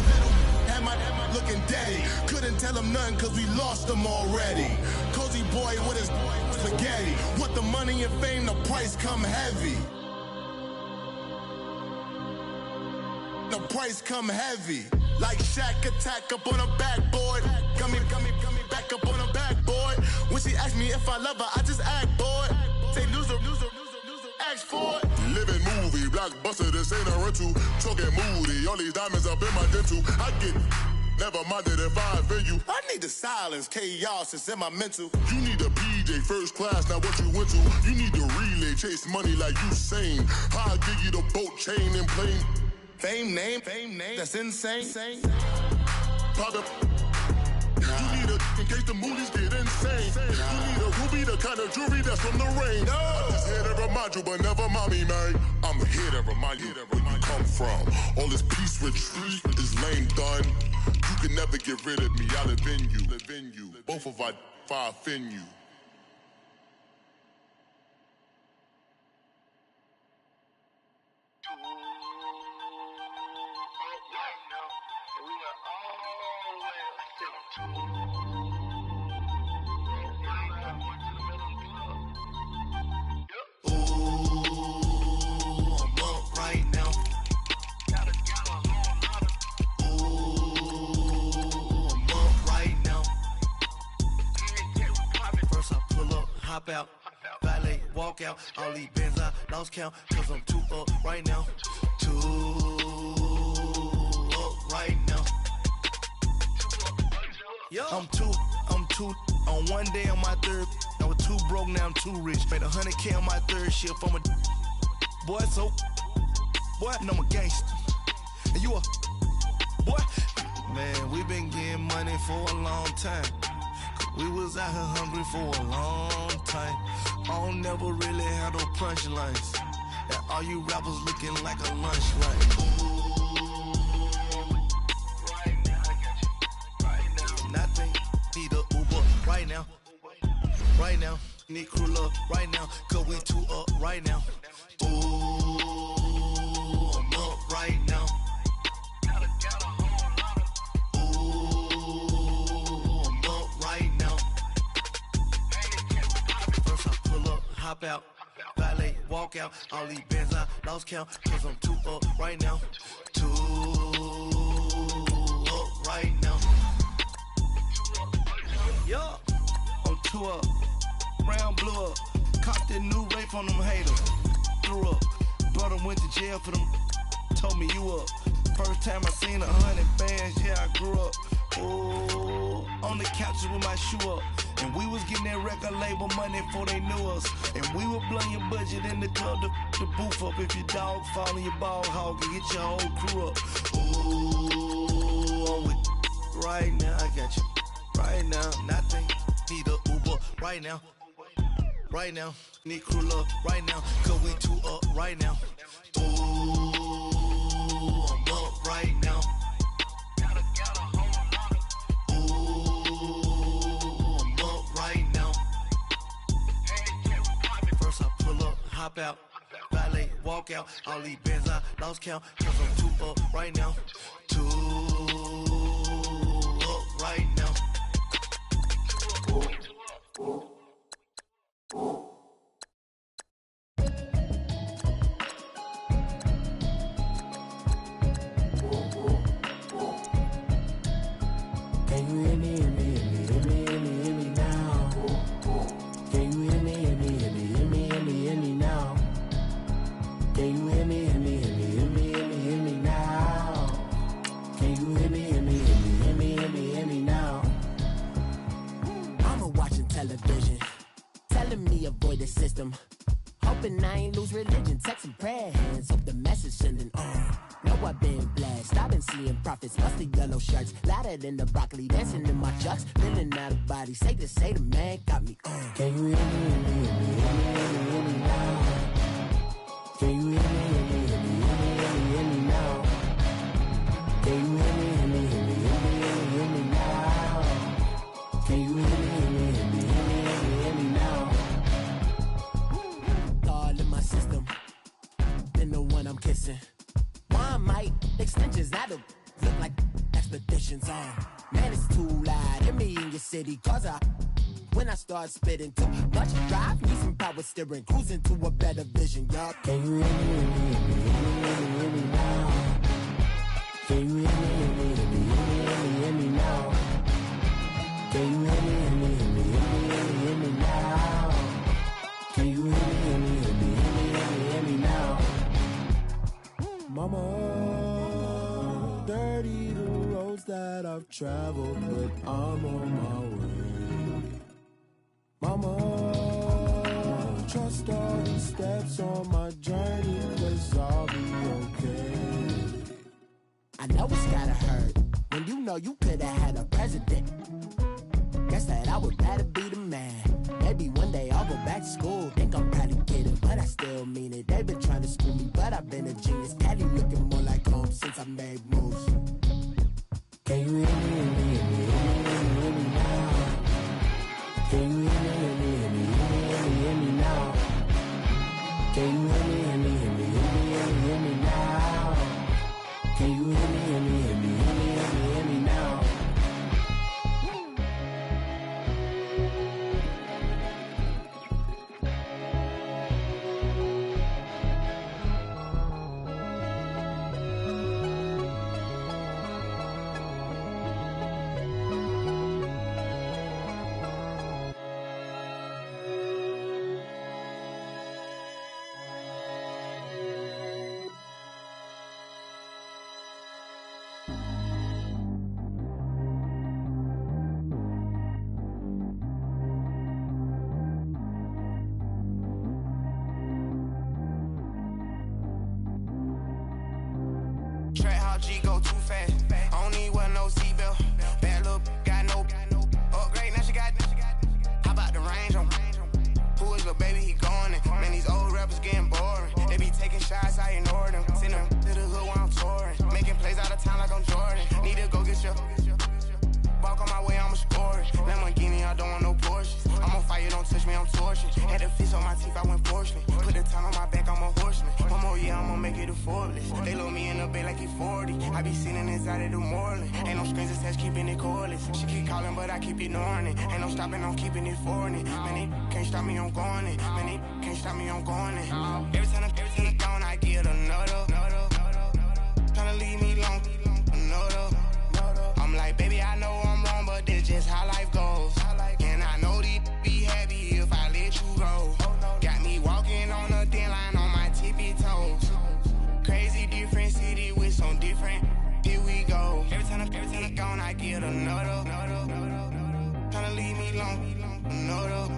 had my looking daddy. Couldn't tell him nothing cause we lost him already. Cozy boy with his spaghetti. With the money and fame, the price come heavy. The price come heavy. Like Shaq attack up on a backboard. Coming back up on a backboard. When she asked me if I love her, I just act bored. Say loser, price for it. Living movie, blockbuster, this ain't a rental. Talking moody, all these diamonds up in my dental. I get never minded if I offend you. I need the silence, chaos is in my mental. You need a PJ first class, not what you went to. You need the relay, chase money like you sane. How I give you the boat chain and plane. Fame name, that's insane. Pop you need a in case the movies get insane. You need a ruby, the kind of jewelry that's from the rain. I'm just here to remind you, but never mommy, man. I'm here to remind you where you come from. All this peace retreat is lame done. You can never get rid of me. I live in you. Both of our fire offend you. Hop out, valet, walk out. All these bands I lost count, cause I'm too up right now. Too up right now. I'm too on one day on my third. I was too broke, now I'm too rich. Made 100K on my third shift. I'm a boy, so boy, and I'm a gangster. And you a boy. Man, we been getting money for a long time. We was out here hungry for a long time. I don't never really had no punchlines. And all you rappers looking like a lunch line. Right now, I got you. Right now, nothing. Need a Uber right now. Right now, need crew love right now. Cause we too up right now. Ooh, I'm up right now. Hop out, valet, walk out. All these bands I lost count, cause I'm too up right now. Too up right now. Yeah, I'm too up. Round blew up. Copped that new rape on them haters. Threw up. Brother went to jail for them. Told me you up. First time I seen 100 bands, yeah, I grew up. Ooh, on the couches with my shoe up. And we was getting that record label money before they knew us. And we were blowing your budget in the club to boof up. If your dog fall in your ball hog and get your whole crew up. Ooh, I'm with right now, I got you. Right now, nothing. Need a Uber right now. Right now, need crew love right now. Cause we too up right now. Ooh, I'm up right now. Hop out, valet, walk out. All these bands I lost count, cause I'm too up right now. Too up right now. Can you hear me, hear me, hear me, hear me, hear me, hear me now? Can you hear me, hear me, hear me, hear me, hear me, hear me now? Can you hear me, hear me, hear me, hear me, hear me, hear me now? Can you hear me, hear me, hear me, hear me, hear me, hear me now? Mama watching television, telling me avoid the system. Hoping I ain't lose religion, texting prayer hands, hope the message sending on. Know I've been blessed, I've been seeing prophets, musty yellow shirts, louder than the broccoli, dancing in my chucks, feeling out of body, say the man got me on. Can you hear me, hear me, hear me, hear me, hear me, hear me now? Can you hear me, hear me, hear me, hear me, hear me, hear me now? Can you hear me, hear me, hear me, hear me, hear me, hear me now? Can you hear me, hear me, hear me, hear me, hear me, hear me now? All in my system, been the one I'm kissing. One might extensions that'll look like expeditions on. Man, it's too loud. Hear me in your city, cause when I start spitting too much drive, need some power steering, cruising to a better vision, y'all. Can you hear me, hear me, hear me, hear me, hear me, hear me now? Can you hear me, hear me, hear me, hear me, hear me, hear me now? Can you hear me, hear me, hear me, hear me, hear me, hear me now? Can you hear me, hear me, hear me, hear me, hear me, hear Mama, dirty the roads that I've traveled, but I'm on my way. Mama, trust all these steps on my journey, 'cause I'll be okay. I know it's gotta hurt when you know you could've had a president. Guess that I would rather be the man. Maybe one day I'll go back to school. Think I'm probably kidding, but I still mean it. They've been trying to school me, but I've been a genius. Cali looking more like home since I made moves. Can you hear me, hear me, hear me, hear me now? Can you hear me, hear me, hear me, hear me now? Can you hear me, hear me, hear me, hear me now? Can you hear me, hear me, hear me, hear me now? Track how G go too fast. I don't need wear no seatbelt. Bad little got no upgrade. Now she got. How about the range on? Who is the baby? He going in. Man, these old rappers getting boring. They be taking shots, I ignore them. Send them to the hood while I'm touring. Making plays out of town like I'm Jordan. Need to go get your. Walk on my way, I'ma score it. Lamborghini, I don't want no Porsches. I'm on fire, don't touch me, I'm tortured. Had the fish on my teeth, I went porcelain. Put the time on my back, I'm a horseman. One more year, I'ma make it affordless. They load me in the bay like he 40. I be sitting inside of the Moreland. Ain't no strings attached, keeping it cordless. She keep calling, but I keep ignoring it. Ain't no stopping, I'm keeping it for it. Man, they can't stop me, I'm going it. Man, they can't stop me, I'm going it. Every time I gone, I get another. Tryna leave me long, another. I'm like, baby, I know I'm wrong, but this just how life goes. And I know these be happy if I let you go. Got me walking on a thin line on my tippy toes. Crazy different city with some different. Here we go. Every time I gone, I get another. Tryna leave me long, another.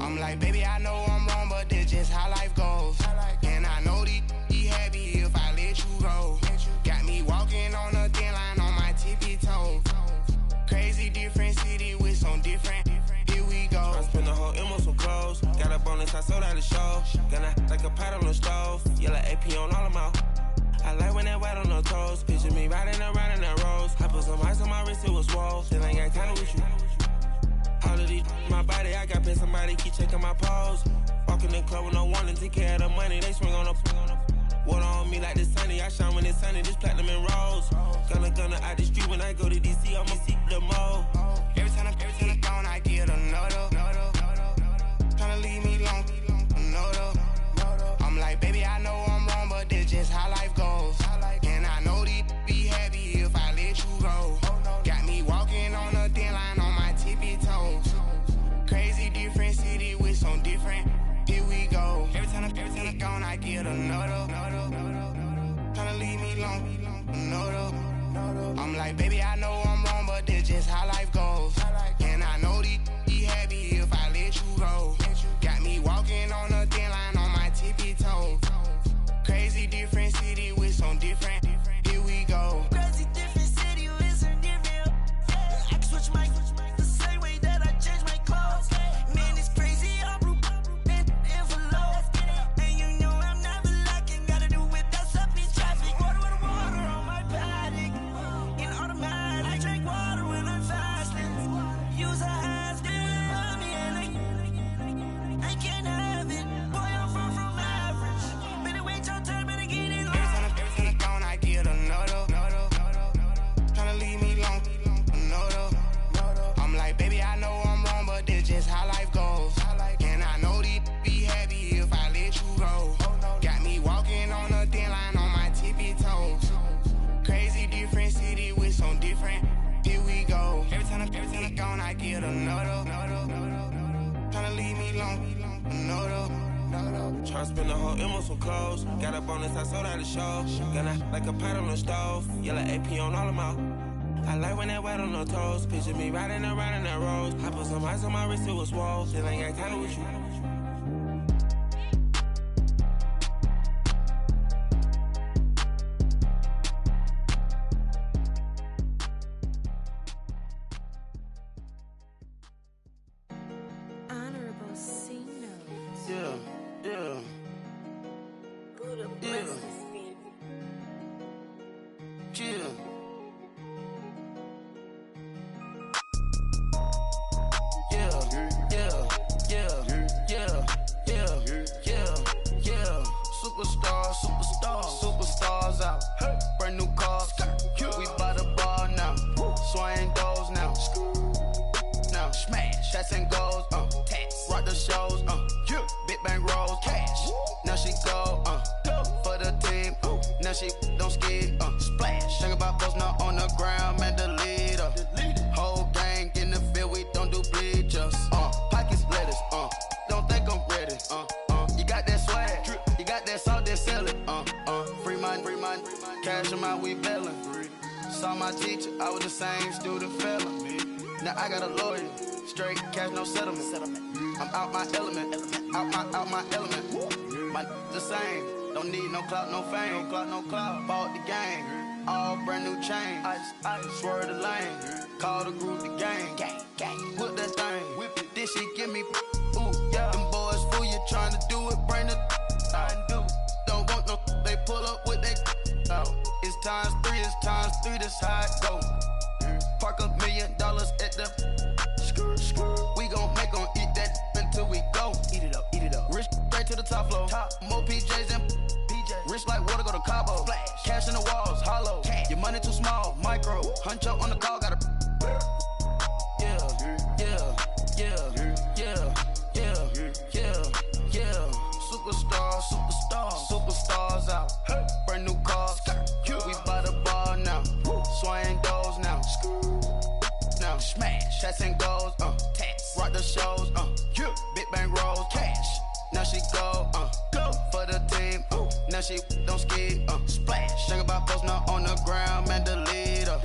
I'm like, baby, I know I'm wrong, but this just how life goes. And I know these be happy if I let you go. Got me walking on a thin line on my tippy toes. Crazy different city with some different. Here we go. I spent the whole M on some clothes. Got a bonus, I sold out the show. Gonna like a pot on the stove. Yellow AP on all of my. I like when that white on the toes. Picture me riding around in that rose. I put some ice on my wrist, it was swole. Still ain't got time with you. All of these, my body, I got pay somebody keep checking my pose. Walk in the club with no warning, take care of the money. They swing on the. Water on me like the sunny, I shine when it's sunny, this platinum and rose. Gonna out the street when I go to DC, I'ma see the mo. Every time I gone, I get another. Tryna leave me long, another. I'm like, baby, I know I'm wrong, but this just how life goes. And I know these be happy if I let you go. Got me walking on a thin line on my tippy toes. Crazy different city with some different. Here we go. Every time I gone, I get another. Tryna leave me long, another. I'm like, baby, I know I'm wrong, but this just how life goes. And I know these be happy if I let you go. Got me walking on a thin line on my tippy toes. Crazy different city with some different. Here we go. Crazy different city with some different. I can switch my the same way that I change my clothes. Man, it's crazy, I'm envelope. And you know I'm never lacking. Gotta do without stopping traffic. Water on my paddock. In automatic, I drink water when I'm fasting. Use a hands, on me, and I can't have it. Boy, I'm far from average. Better wait your turn, better get it long. Every time I gone, I get another. Tryna leave me long, another. I'm like, baby, I know I'm wrong, but this just how life goes. And I know these be happy if I let you go. Got me walking on a thin line on my tippy toes. Crazy different city with some different. Here we go. Every time I gone, I get another. Tryna leave me long, another. Tryna spend the whole M on some clothes. Got up on this, I sold out the show. Got out like a pot on the stove. Yellow AP on all of my. I like when that wet on the toes. Picture me riding around in that rose. I put some ice on my wrist, it was swole. Still ain't got time with you. Honorable C notes. Yeah. Buddha Yeah. blesses me. Yeah. Superstars out. Brand new cars. We by the bar now. Swaying doors now. Now smash. Shots and goals. Rock the shows. Big bang rolls. Cash. Now she go. For the team. Now she don't skid. Splash. Think about post now on the ground. Man, the leader. Whole gang in the field. We don't do bleachers. Pockets lettuce. Don't think I'm ready. You got that swag. You got that salt, then sell it. Free mind. Cash them out, we bailin'. Saw my teacher, I was the same student felon. Now I got a lawyer, straight cash, no settlement. I'm out my element, out my element. My the same, don't need no clout, no fame. No clout. Bought the game, all brand new chain. Ice, swerve the lane, call the group the gang. Whip that thing, whip it. This shit give me, ooh yeah. Them boys fool you tryna do it, bring the don't want no, they pull up with they It's times three, this how it go. Park $1 million at the we gon' make them eat that until we go. Eat it up. Rich straight to the top floor. More PJs and rich like water, go to Cabo. Splash. Cash in the walls, hollow. Cash. Your money too small, micro. Hunch up on the call, gotta Superstars out. Brand new cars. We by the bar now. Swaying doors now. Now smash. Shots and goals. Rock the shows. Big bang rolls. Cash. Now she go. For the team. Now she don't skid. Splash. Think about post now on the ground. Man, the leader.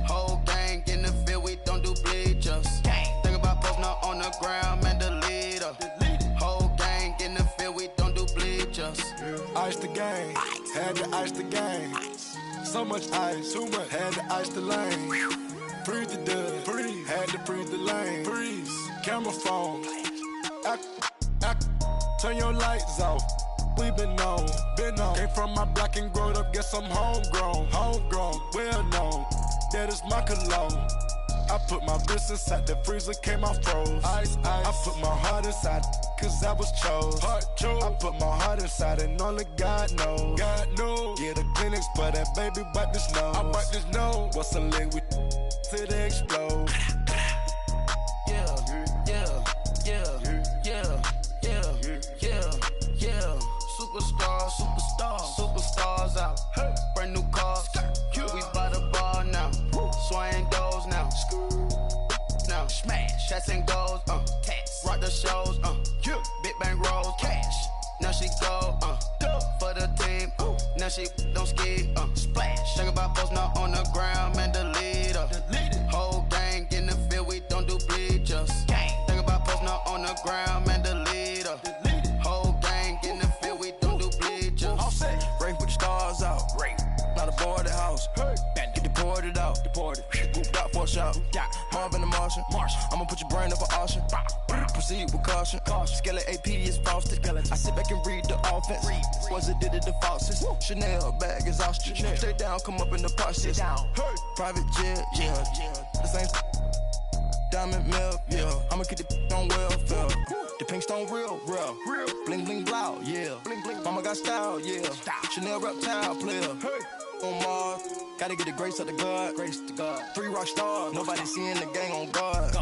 Whole gang in the field. We don't do bleachers. Think about post now on the ground. Man, the leader. Whole gang in the field. We don't do bleachers. Ice the game, had to ice the game. So much ice, too much, had to ice the lane. Freeze the dud, freeze, had to freeze the lane. Freeze, camera phone. Turn your lights off. We been on. Came from my block and growed up, guess I'm homegrown, well known. That is my cologne. I put my wrist inside the freezer, came out froze. Ice. I put my heart inside, cause I was chose. I put my heart inside and only God knows. Yeah, the clinics, but that baby wipe this nose. I wipe this nose. What's a leg with till they explode? Superstars out. Brand new cars. We by the bar now. Swaying doors now. Now smash. Shots and goals. Rock the shows. Big bang rolls. Cash. Now she go. For the team. Now she don't skid. Splash. Think about post now on the ground. Man, the leader. Whole gang in the field. We don't do bleachers. Think about post now on the ground. Man, the leader. Whole gang in the field. We don't do bleachers. Rain put the stars out. Not a boarded house. Get deported out. Group out for a shot. Marvin the Martian. I'ma put your brain up for auction. Proceed with caution. Skeleton AP is frosted. I sit back and read the offense. Was it did it the faucets? Chanel bag is ostrich. Stay down, come up in the process. Private jet, yeah. The same diamond milk, yeah. I'ma keep the on welfare. The pink stone real. Bling bling blow, yeah. Mama got style, yeah. Chanel reptile player. On Mars, gotta get the grace of the God. 3 rock stars, nobody seeing the gang on guard.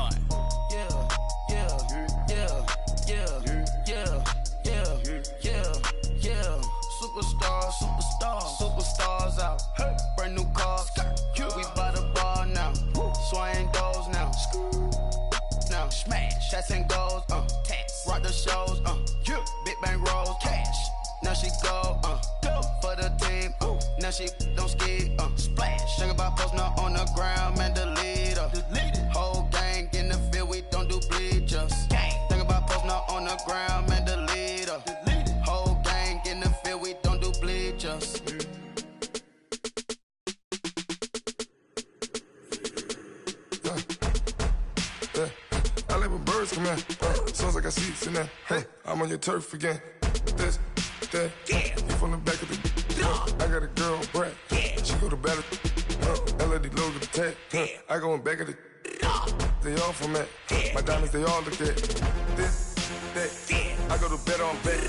Superstars out. Brand new cars. We by the bar now. Swaying doors now. Now smash. Shots and goals. Rock the shows, big bang rolls, cash. Now she go, for the team, now she don't ski, splash. Think about posting up on the ground, man, delete her. Whole gang in the field, we don't do bleachers. Think about posting up on the ground, man, delete her. Whole gang in the field, we don't do bleachers. I like when birds come in. Sounds like I seats in there. I'm on your turf again. This, that, you from the back of the. I got a girl, Brad. She go to battle. LED logo the tag. I go in back of the. They all from that. My diamonds, they all look at. This, that. I go to bed on bed.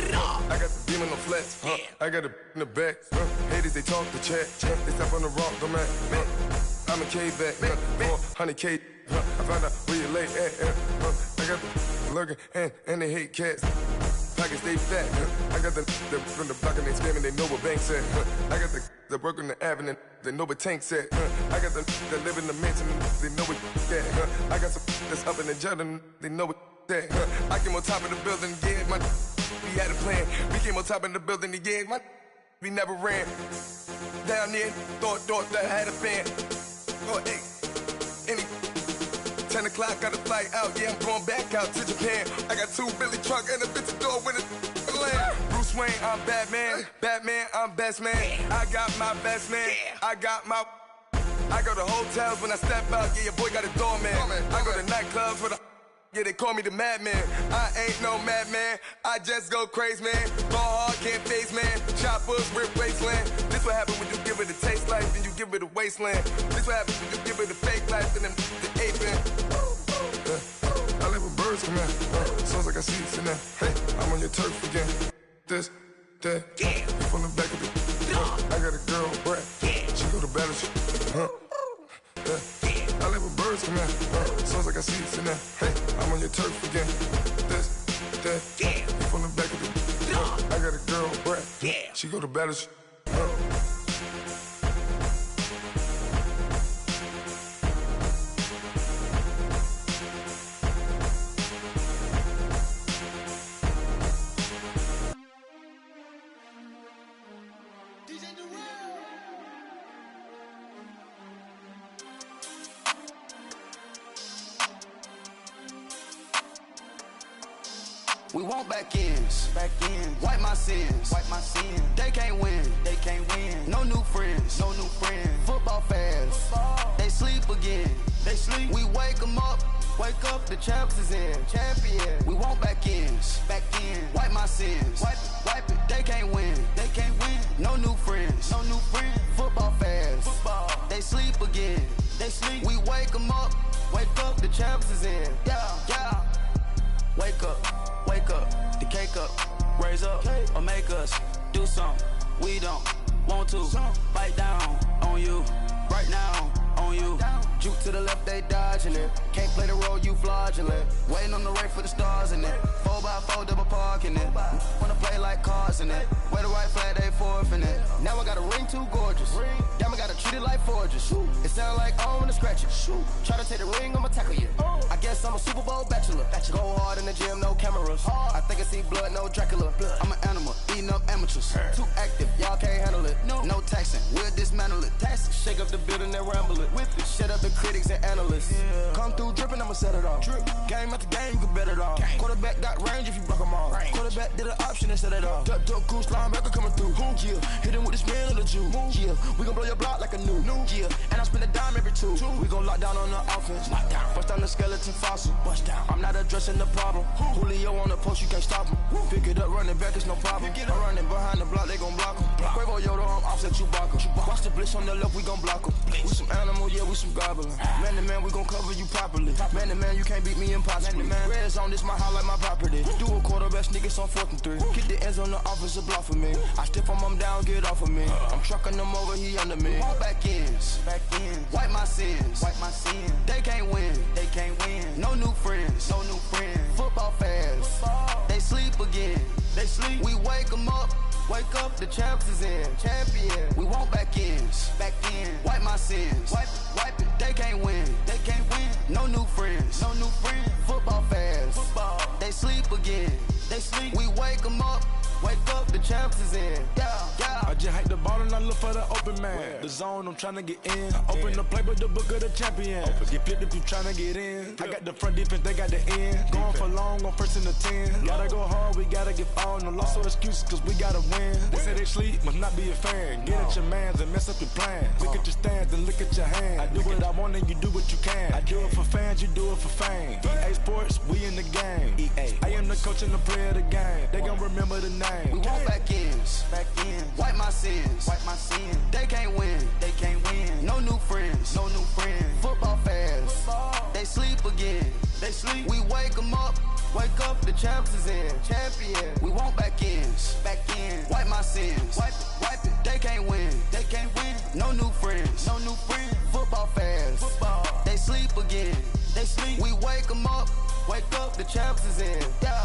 I got the demon on flats. I got it in the back. Haters, they talk the chat. They step on the rock, don't man. I'm a K-back. 400K. I found out where you lay at. I got the lurking and they hate cats. Pockets stay fat. I got the from the block and they scamming, they know what banks at. I got the work on the avenue, they know what tanks at. I got the live in the mansion, they know what that. I got some that's up in the jungle, they know what that. I came on top of the building, yeah, my we had a plan. We came on top of the building, yeah, my we never ran. Down there, thought that I had a fan. Oh, hey, any 10 o'clock, got a flight out, yeah, I'm going back out to Japan. I got 2 Billy truck and a bitch door with a land. Bruce Wayne, I'm Batman. Batman, I'm best man. I got my best man. I got my. I go to hotels when I step out, yeah, your boy got a doorman. I go to nightclubs with a. Yeah, they call me the madman. I ain't no madman. I just go crazy, man. Go hard, can't face, man. Choppers, rip wasteland. This what happens when you give it a taste life and you give it a wasteland. This what happens when you give it a fake life and then the aping. I like when birds come in. Sounds like I see it in there. Hey, I'm on your turf again. This, that, you from the back of the. I got a girl, Brad. She go to battle. I like when birds come in. Sounds like I see it in there. Hey, I'm on your turf again. This, that, you from the back of the. I got a girl, Brad. She go to battle. We want back ends, wipe my sins, They can't win, No new friends, Football fans, they sleep again, We wake them up, the champs is in, champion. We want back ends, wipe my sins, wipe it. They can't win, No new friends, Football fans, they sleep again, We wake them up, the champs is in, yeah. Wake up, the cake up, raise up, or make us do something we don't want to. Bite down on you, right now on you. Juke to the left, they dodging it. Can't play the role, you fraudulent. Waiting on the race for the stars in it. 4x4 double parking it. Wanna play like cars in it. Wear the white flag, they forfeit it. Now I got a ring too gorgeous. Damn, I gotta treat it like forges. It sound like I wanna scratch it. Try to take the ring, I'ma tackle you. I guess I'm a Super Bowl bachelor. Go hard in the gym, no cameras. I think I see blood, no Dracula. I'm an animal, eating up amateurs. Too active, y'all can't handle it. No taxing, we'll dismantle it. Shake up the building and ramble it. Whip it, shut up the critics and analysts. Come through dripping, I'ma set it off. Game after game, you can bet it off. Quarterback got range if you block them all. Quarterback did an option and set it off. Duck, goose, linebacker coming through. Yeah, hit him with the spin of the Jew. Yeah, we gon' blow your block like a new. Yeah, and I spend a dime every two. We gon' lock down on the offense. Bust down the skeleton fossil. I'm not addressing the problem. Julio on the post, you can't stop him. Pick it up, running back, it's no problem. I'm running behind the block, they gon' block him. Quavo Yoda, I'm offset Chewbacca. Watch the blitz on the left, we gon' block him. We some animal, yeah, we some goblin. Man to man, we gon' cover you properly. Man to man, you can't beat me impossibly. Red zone, this my house like my property. Do a quarterback sneakers on 4th and 3. Get the ends on the offensive block for me. I step on him down, get off of me. I'm trucking them over, he under me. Back ends, wipe my sins, They can't win, No new friends, Football fans, they sleep again, We wake them up, the champs is in, champion. We want back ends, wipe my sins, wipe it. They can't win, No new friends, Football fans, they they sleep again. They sleep, we wake them up. Wake up, the champs is in. Yeah. I just hate the ball and I look for the open man. The zone, I'm tryna get in. Open the playbook, the book of the champion. Get flipped if you tryna get in. I got the front defense, they got the end. Going for long, on first and the 10. Gotta go hard, we gotta give all. No loss or excuses, cause we gotta win. They say they sleep, must not be a fan. Get at your mans and mess up your plans. Look at your stands and look at your hands. I do what I want and you do what you can. I do it for fans, you do it for fame. EA Sports, we in the game. I am the coach and the player of the game. They gon' remember the name. We want back ends. Wipe my sins. They can't win. No new friends. Football fans. They sleep again. We wake them up. Wake up, the champs is in. Champion. We want back ends. Wipe my sins. Wipe it. They can't win. No new friends. Football fans. They sleep again. We wake them up. Wake up, the champs is in. Yeah.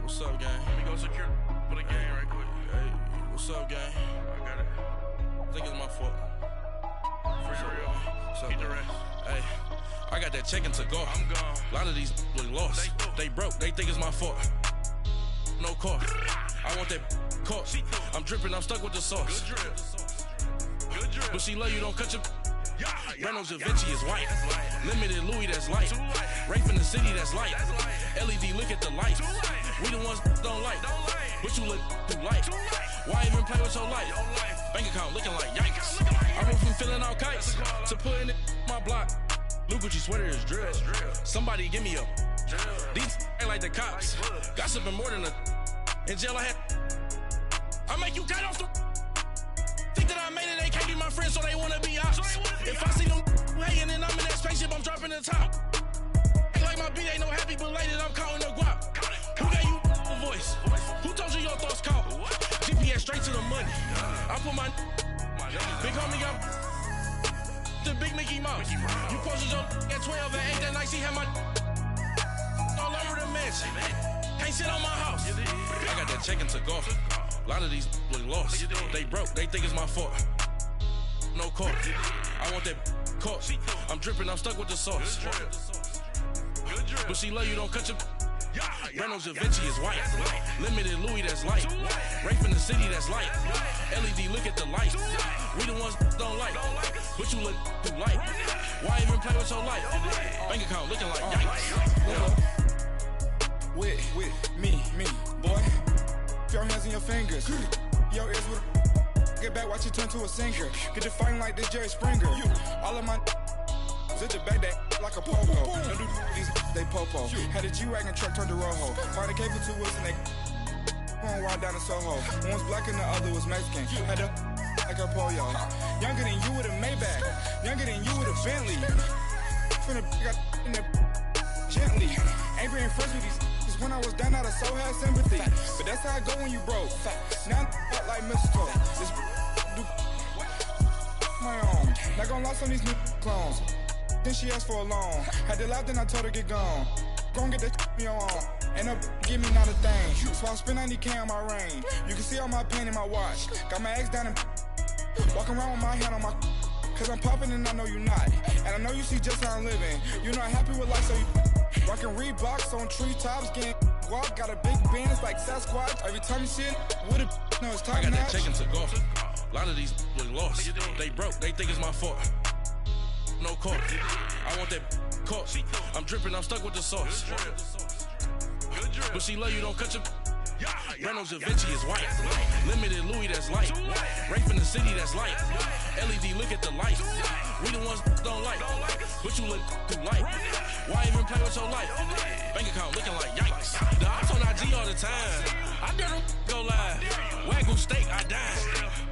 What's up, gang? Let me go secure for the game right quick. Hey, what's up, gang? I got it. I think it's my fault. For real. What's up, the rest. Hey, I got that check-in to go. I'm gone. A lot of these look lost. They broke. They think it's my fault. No car. I want that caught. I'm dripping. I'm stuck with the sauce. Good drip. But she love you. Don't cut your... Reynolds Da Vinci is white. Limited Louis, that's light. Rape in the city, that's light. LED, look at the lights. We the ones don't like. But you look too light. Why even play with your life? Bank account looking like yikes. I went from filling out kites to putting it in my block. Blue Gucci sweater is drill. Somebody give me a. These ain't like the cops. Gossiping more than a. In jail I had. I make you cut off the. Think that I made it, they can't be my friends, so they wanna be ops. If I see them hating and I'm in that spaceship, I'm dropping the top. Ain't like my beat ain't no happy belated, I'm counting the guap. Who gave you a voice? Who told you your thoughts count? GPS straight to the money. I put my big homie up the big Mickey Mouse. You posted your at 12 and 8 that night, she had my all over the mansion. Can't sit on my house. I got that check-in to go. A lot of these look lost. They broke, they think it's my fault. No car. I want that caught. I'm dripping, I'm stuck with the sauce. But she love you, don't cut your. Reynolds Da Vinci is white. Limited Louis, that's light. Rape in the city, that's light. LED, look at the lights. We the ones don't like. But you look too light. Why even play with your life? Bank account looking like yikes. With me, boy. Your hands in your fingers. Your ears with a. Get back, watch you turn to a singer. Get to fighting like this Jerry Springer. All of my. Zit the back that like a popo. No do these they popo. Had a G-Wagon truck turned to Rojo. Find a cable 2 wheels and they. Going wild down in Soho. One was black and the other was Mexican. Had a. Like a pollo. Younger than you with a Maybach. Younger than you with a Bentley. Finna got in the. Gently. Ain't been friends with these. When I was down, I so had sympathy. But that's how I go when you broke. Now I'm like mistletoe. This do my own. Not gonna lost on these new clones. Then she asked for a loan. Had to laugh, then I told her get gone. Gon' get that me on. Ain't no give me not a thing. So I spend 90K on my ring. You can see all my pain in my watch. Got my ex down and walking around with my hand on my. Cause I'm popping and I know you not. And I know you see just how I'm living. You're not happy with life, so you. Rockin' Reeboks on treetops, getting guap. Got a big band, it's like Sasquatch. Every time you see it, with it, no, it's top notch. I got that check-in to go. A lot of these look lost. They broke, they think it's my fault. No car. I want that caught. I'm dripping, I'm stuck with the sauce. But she love you, don't cut your. Reynolds Da Vinci is white. Limited Louis, that's light. Rape in the city, that's light. LED, look at the lights. We the ones don't like. But you look too light. Why even play with your life? Bank account looking like yikes. The ops on IG all the time. I dare them go live. Wagyu steak, I died.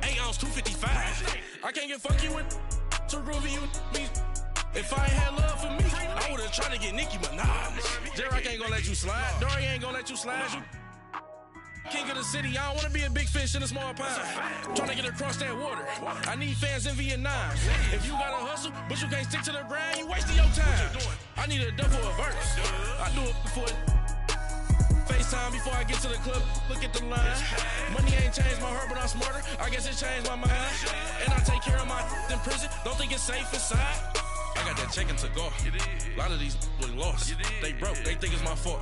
8 ounce, 255. I can't get fuck you with too groovy you me. If I ain't had love for me, I would've tried to get Nicki Minaj. J-Rock ain't gonna let you slide. Dory ain't gonna let you slide. You king of the city, I don't wanna be a big fish in a small pond. Tryna get across that water. I need fans in Vietnam. If you gotta hustle, but you can't stick to the grind, you wasting your time. I need a double a verse. I do it before it. FaceTime before I get to the club, look at the line. Money ain't changed my heart, but I'm smarter. I guess it changed my mind. And I take care of my in prison, don't think it's safe inside. I got that check to go. A lot of these was lost. They broke, they think it's my fault.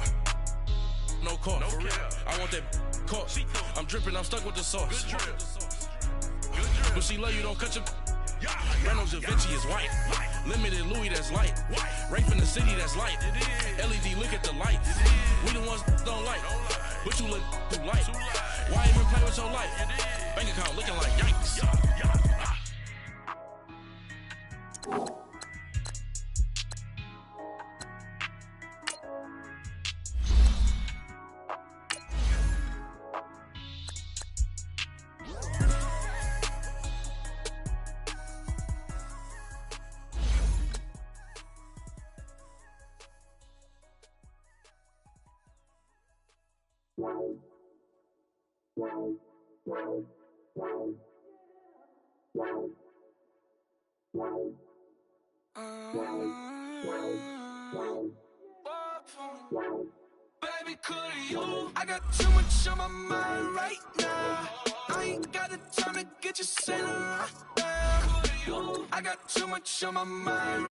No call, for real. I want that caught. I'm dripping, I'm stuck with the sauce. But she love you, don't cut your. Reynolds Da Vinci is white. Limited Louis, that's light. Rape in the city, that's light. LED, look at the light. We the ones don't like. But you look too light. Why even play with your life? Bank account looking like yikes. Baby, could you? I got too much on my mind right now. I ain't got the time to get you sitting right now. I got too much on my mind.